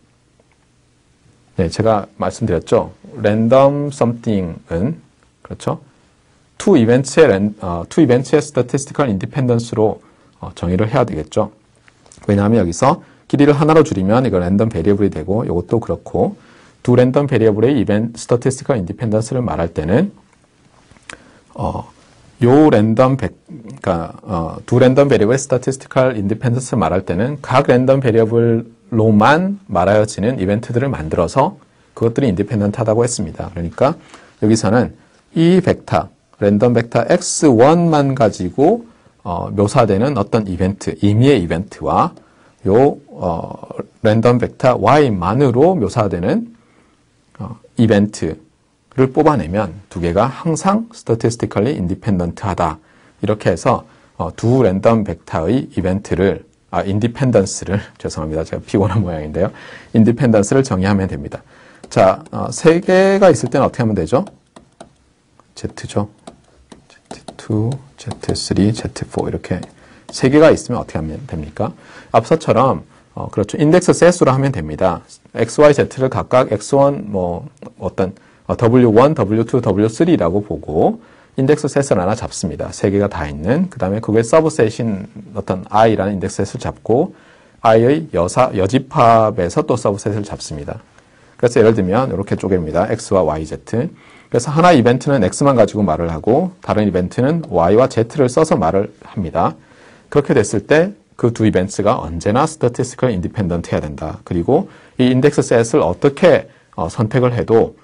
네, 제가 말씀드렸죠. 랜덤 something은 그렇죠. two events의 statistical independence로 정의를 해야 되겠죠. 왜냐하면 여기서 길이를 하나로 줄이면 이거 랜덤 베리어블이 되고 이것도 그렇고 두 랜덤 베리어블의 statistical independence를 말할 때는 두 랜덤 베리어블의 statistical independence를 말할 때는 각 랜덤 베리어블로만 말하여지는 이벤트들을 만들어서 그것들이 인디펜던트하다고 했습니다. 그러니까 여기서는 이 벡터, 랜덤 벡터 x1만 가지고 묘사되는 어떤 이벤트, 임의의 이벤트와 요 랜덤 벡터 y만으로 묘사되는 이벤트를 뽑아내면 두 개가 항상 statistically independent하다. 이렇게 해서 두 랜덤 벡터의 이벤트를 인디펜던스를 죄송합니다. 제가 피곤한 모양인데요. 인디펜던스를 정의하면 됩니다. 자, 세 개가 있을 때는 어떻게 하면 되죠? Z죠. Z2, Z3, Z4 이렇게 세 개가 있으면 어떻게 하면 됩니까? 앞서처럼 그렇죠. 인덱스 셋으로 하면 됩니다. X, Y, Z를 각각 X1 어떤 W1, W2, W3라고 보고 인덱스 셋을 하나 잡습니다. 세 개가 다 있는. 그 다음에 그게 서브셋인 어떤 I라는 인덱스 셋을 잡고 I의 여집합에서 또 서브셋을 잡습니다. 그래서 예를 들면 이렇게 쪼갭니다. X와 Y, Z. 그래서 하나 이벤트는 X만 가지고 말을 하고 다른 이벤트는 Y와 Z를 써서 말을 합니다. 그렇게 됐을 때 그 두 이벤트가 언제나 statistical independent 해야 된다. 그리고 이 인덱스 셋을 어떻게 선택을 해도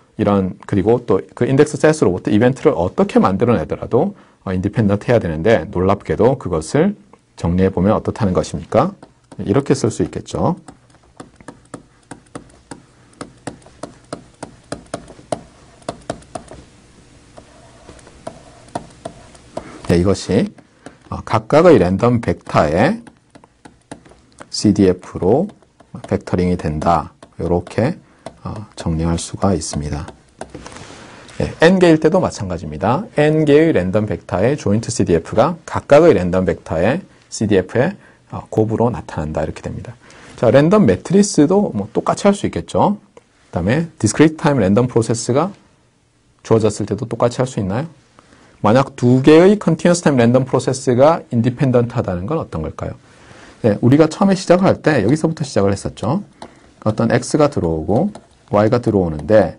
그리고 또 그 인덱스 셋으로부터 이벤트를 어떻게 만들어내더라도 independent 해야 되는데 놀랍게도 그것을 정리해보면 어떻다는 것입니까? 이렇게 쓸 수 있겠죠. 네, 이것이 각각의 랜덤 벡터의 CDF로 벡터링이 된다. 이렇게 정리할 수가 있습니다. 네, n개일 때도 마찬가지입니다. n개의 랜덤 벡터의 조인트 CDF가 각각의 랜덤 벡터의 CDF의 곱으로 나타난다. 이렇게 됩니다. 자, 랜덤 매트리스도 똑같이 할 수 있겠죠. 그 다음에 discrete time 랜덤 프로세스가 주어졌을 때도 똑같이 할 수 있나요? 만약 두 개의 continuous time 랜덤 프로세스가 independent 하다는 건 어떤 걸까요? 네, 우리가 처음에 시작할 때 여기서부터 시작을 했었죠. 어떤 X가 들어오고 Y가 들어오는데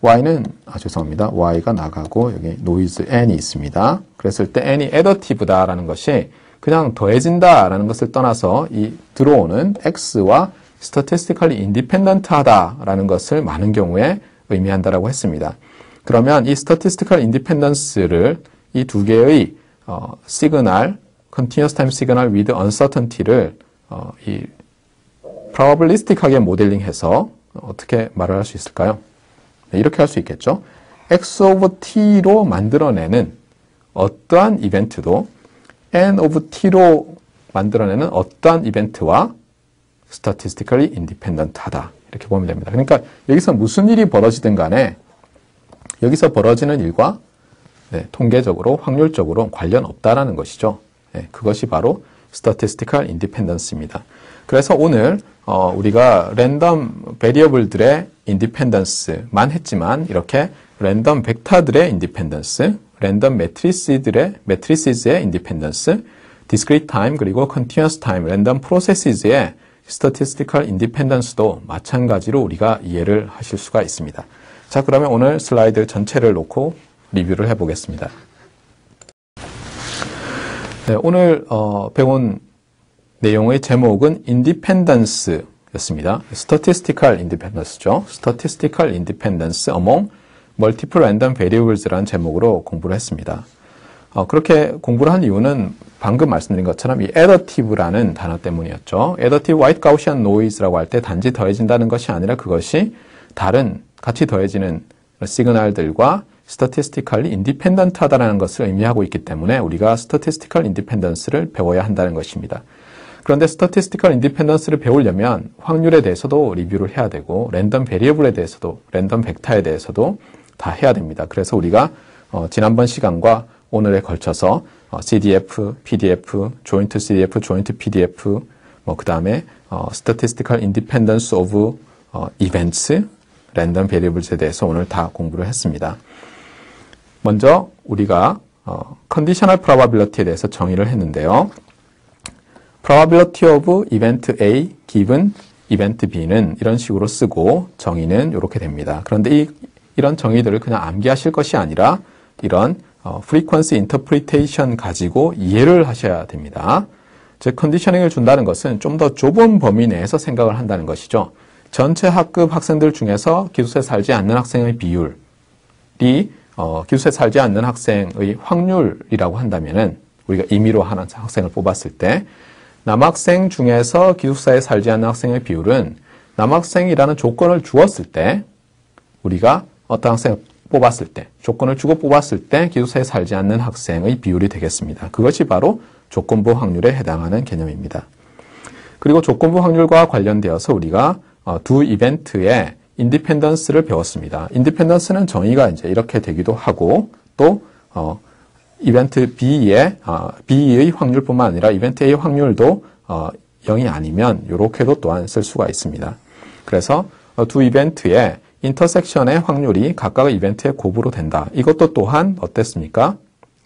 Y는 죄송합니다. Y가 나가고 여기 노이즈 N이 있습니다. 그랬을 때 N이 additive다라는 것이 그냥 더해진다라는 것을 떠나서 이 들어오는 X와 statistically independent 하다라는 것을 많은 경우에 의미한다라고 했습니다. 그러면 이 statistical independence를 이 두 개의 시그널, continuous time signal with uncertainty를 이 probabilistic하게 모델링해서 어떻게 말을 할 수 있을까요? 네, 이렇게 할 수 있겠죠. X of t로 만들어내는 어떠한 이벤트도 N of t로 만들어내는 어떠한 이벤트와 statistically independent 하다. 이렇게 보면 됩니다. 그러니까 여기서 무슨 일이 벌어지든 간에 여기서 벌어지는 일과 통계적으로, 확률적으로 관련 없다라는 것이죠. 네, 그것이 바로 statistical independence입니다. 그래서 오늘 우리가 랜덤 베리어블들의 independence만 했지만 이렇게 랜덤 벡터들의 independence, 랜덤 매트리스의 independence, discrete time 그리고 continuous time, 랜덤 processes의 statistical independence도 마찬가지로 우리가 이해를 하실 수가 있습니다. 자, 그러면 오늘 슬라이드 전체를 놓고 리뷰를 해보겠습니다. 네, 오늘 배운 내용의 제목은 independence였습니다. statistical independence죠. statistical independence among multiple random variables라는 제목으로 공부를 했습니다. 그렇게 공부를 한 이유는 방금 말씀드린 것처럼 이 additive라는 단어 때문이었죠. additive white Gaussian noise라고 할 때 단지 더해진다는 것이 아니라 그것이 다른 같이 더해지는 시그널들과 statistically independent 하다는 것을 의미하고 있기 때문에 우리가 statistical independence를 배워야 한다는 것입니다. 그런데 statistical independence를 배우려면 확률에 대해서도 리뷰를 해야 되고 랜덤 베리어블에 대해서도 랜덤 벡터에 대해서도 다 해야 됩니다. 그래서 우리가 지난번 시간과 오늘에 걸쳐서 CDF, PDF, 조인트 CDF, 조인트 PDF, 그 다음에 statistical independence of events, 랜덤 베리어블에 대해서 오늘 다 공부를 했습니다. 먼저 우리가 conditional probability에 대해서 정의를 했는데요. probability of event A given event B는 이런 식으로 쓰고 정의는 이렇게 됩니다. 그런데 이런 정의들을 그냥 암기하실 것이 아니라 이런 frequency interpretation 가지고 이해를 하셔야 됩니다. 즉 컨디셔닝을 준다는 것은 좀 더 좁은 범위 내에서 생각을 한다는 것이죠. 전체 학급 학생들 중에서 기숙사에 살지 않는 학생의 비율이 기숙사에 살지 않는 학생의 확률이라고 한다면은 우리가 임의로 하는 학생을 뽑았을 때 남학생 중에서 기숙사에 살지 않는 학생의 비율은 남학생이라는 조건을 주었을 때 우리가 어떤 학생을 뽑았을 때, 조건을 주고 뽑았을 때 기숙사에 살지 않는 학생의 비율이 되겠습니다. 그것이 바로 조건부 확률에 해당하는 개념입니다. 그리고 조건부 확률과 관련되어서 우리가 두 이벤트의 인디펜던스를 배웠습니다. 인디펜던스는 정의가 이제 이렇게 되기도 하고 또 이벤트 B의 확률뿐만 아니라 이벤트 A의 확률도 0이 아니면 이렇게도 또한 쓸 수가 있습니다. 그래서 두 이벤트의 인터섹션의 확률이 각각의 이벤트의 곱으로 된다. 이것도 또한 어땠습니까?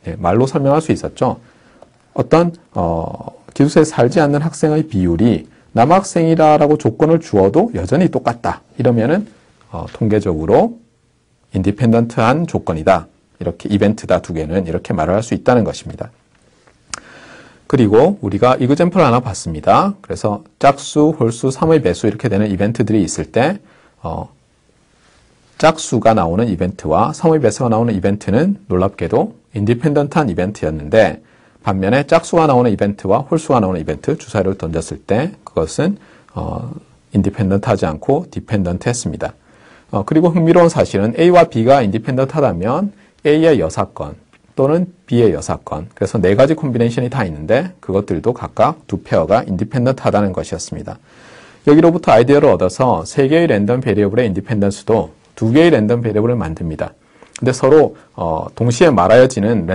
예, 말로 설명할 수 있었죠. 어떤 기숙사에 살지 않는 학생의 비율이 남학생이라고 조건을 주어도 여전히 똑같다. 이러면은 통계적으로 인디펜던트한 조건이다. 이렇게 이벤트다 두 개는 이렇게 말을 할 수 있다는 것입니다. 그리고 우리가 이그젬플 하나 봤습니다. 그래서 짝수, 홀수, 3의 배수 이렇게 되는 이벤트들이 있을 때 짝수가 나오는 이벤트와 3의 배수가 나오는 이벤트는 놀랍게도 인디펜던트한 이벤트였는데 반면에 짝수가 나오는 이벤트와 홀수가 나오는 이벤트 주사위를 던졌을 때 그것은 인디펜던트하지 않고 디펜던트했습니다. 그리고 흥미로운 사실은 A와 B가 인디펜던트하다면 A의 여사건 또는 B의 여사건 그래서 네 가지 콤비네이션이 다 있는데 그것들도 각각 두 페어가 인디펜던트하다는 것이었습니다. 여기로부터 아이디어를 얻어서 세 개의 랜덤 베리어블의 인디펜던스도 두 개의 랜덤 베리어블을 만듭니다. 근데 서로 동시에 말하여지는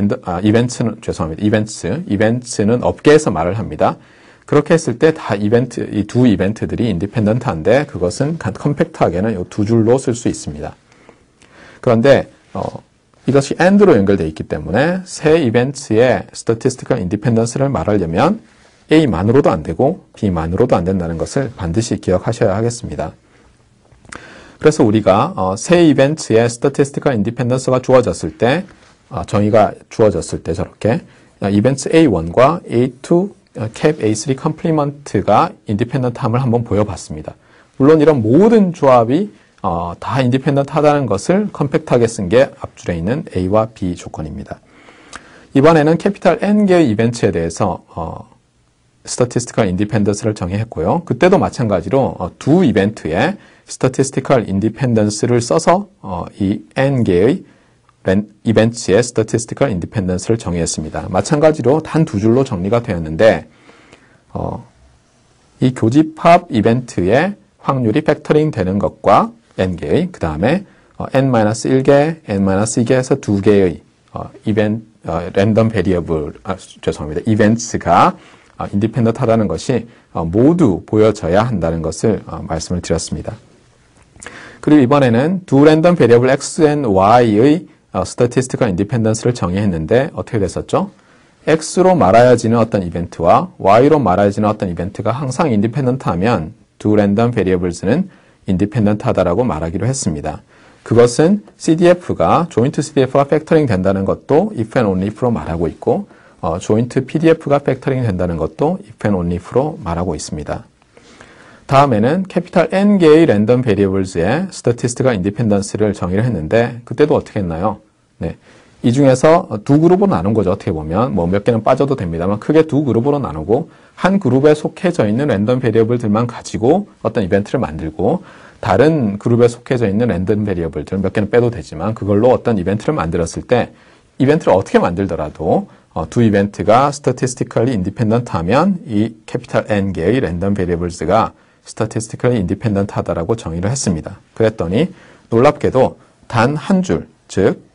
이벤트는 업계에서 말을 합니다. 그렇게 했을 때 다 이 두 이벤트들이 인디펜던트한데 그것은 컴팩트하게는 이 두 줄로 쓸 수 있습니다. 그런데 이것이 AND로 연결되어 있기 때문에 세 이벤트의 statistical independence를 말하려면 A만으로도 안 되고 B만으로도 안 된다는 것을 반드시 기억하셔야 하겠습니다. 그래서 우리가 세 이벤트의 statistical independence가 주어졌을 때 정의가 주어졌을 때 저렇게 이벤트 A1과 A2, cap A3 컴플리먼트가 인디펜던트함을 한번 보여봤습니다. 물론 이런 모든 조합이 다 인디펜던트하다는 것을 컴팩트하게 쓴 게 앞줄에 있는 A와 B 조건입니다. 이번에는 캐피탈 N개의 이벤트에 대해서 statistical independence를 정의했고요. 그때도 마찬가지로 두 이벤트의 statistical independence를 써서 이 N개의 이벤트의 statistical independence를 정의했습니다. 마찬가지로 단 두 줄로 정리가 되었는데 이 교집합 이벤트의 확률이 팩터링 되는 것과 N개의 그 다음에 N-1개, N-2개에서 두 개의 랜덤 베리어블, 이벤트가 인디펜던트하다는 것이 모두 보여져야 한다는 것을 말씀을 드렸습니다. 그리고 이번에는 두 랜덤 베리어블 X and Y의 statistical independence를 정의했는데 어떻게 됐었죠? X로 말하여지는 어떤 이벤트와 Y로 말하여지는 어떤 이벤트가 항상 인디펜던트하면 두 랜덤 베리어블스는 인디펜던트하다라고 말하기로 했습니다. 그것은 CDF가 조인트 CDF가 팩터링 된다는 것도 if and only if로 말하고 있고 조인트 PDF가 팩터링 된다는 것도 if and only if로 말하고 있습니다. 다음에는 캐피탈 N개의 랜덤 베리어블스의 statistical independence를 정의를 했는데 그때도 어떻게 했나요? 네. 이 중에서 두 그룹으로 나눈 거죠. 어떻게 보면 뭐 몇 개는 빠져도 됩니다만 크게 두 그룹으로 나누고 한 그룹에 속해져 있는 랜덤 베리어블들만 가지고 어떤 이벤트를 만들고 다른 그룹에 속해져 있는 랜덤 베리어블들 몇 개는 빼도 되지만 그걸로 어떤 이벤트를 만들었을 때 이벤트를 어떻게 만들더라도 두 이벤트가 statistically independent 하면 이 캐피탈 N개의 랜덤 베리어블스가 statistically independent 하다라고 정의를 했습니다. 그랬더니 놀랍게도 단 한 줄, 즉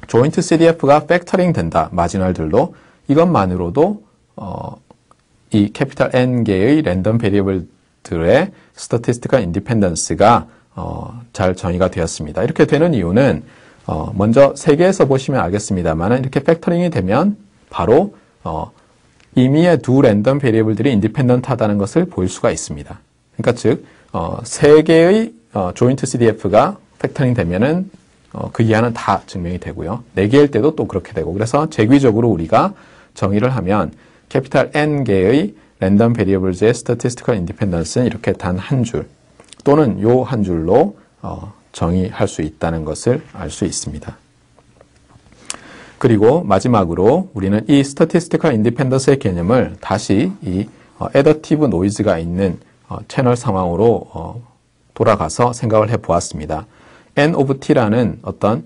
조인트 CDF가 팩터링 된다. 마지널들로 이것만으로도 이 캐피탈 N개의 랜덤 베리어블들의 statistical independence가 잘 정의가 되었습니다. 이렇게 되는 이유는 먼저 세계에서 보시면 알겠습니다만 이렇게 팩터링이 되면 바로 임의의 두 랜덤 베리어블들이 인디펜던트하다는 것을 보일 수가 있습니다. 그러니까 즉 세 개의 조인트 CDF가 팩터링 되면은 그 이하는 다 증명이 되고요. 4개일 때도 또 그렇게 되고 그래서 재규적으로 우리가 정의를 하면 캐피탈 N개의 랜덤 베리어블즈의 statistical independence는 이렇게 단 한 줄 또는 요 한 줄로 정의할 수 있다는 것을 알 수 있습니다. 그리고 마지막으로 우리는 이 statistical independence의 개념을 다시 이 additive noise가 있는 채널 상황으로 돌아가서 생각을 해 보았습니다. N of T라는 어떤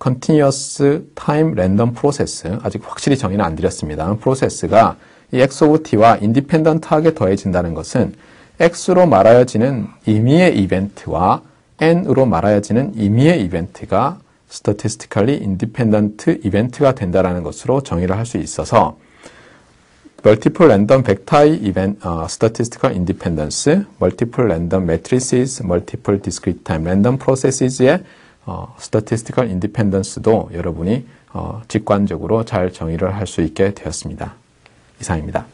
continuous time random process, 아직 확실히 정의는 안 드렸습니다. 프로세스가 이 X of T와 independent하게 더해진다는 것은 X로 말하여지는 임의의 이벤트와 N으로 말하여지는 임의의 이벤트가 statistically independent 이벤트가 된다는 것으로 정의를 할 수 있어서 multiple random vector의 statistical independence, multiple random matrices, multiple discrete time random processes의 statistical independence도 여러분이 직관적으로 잘 정의를 할 수 있게 되었습니다. 이상입니다.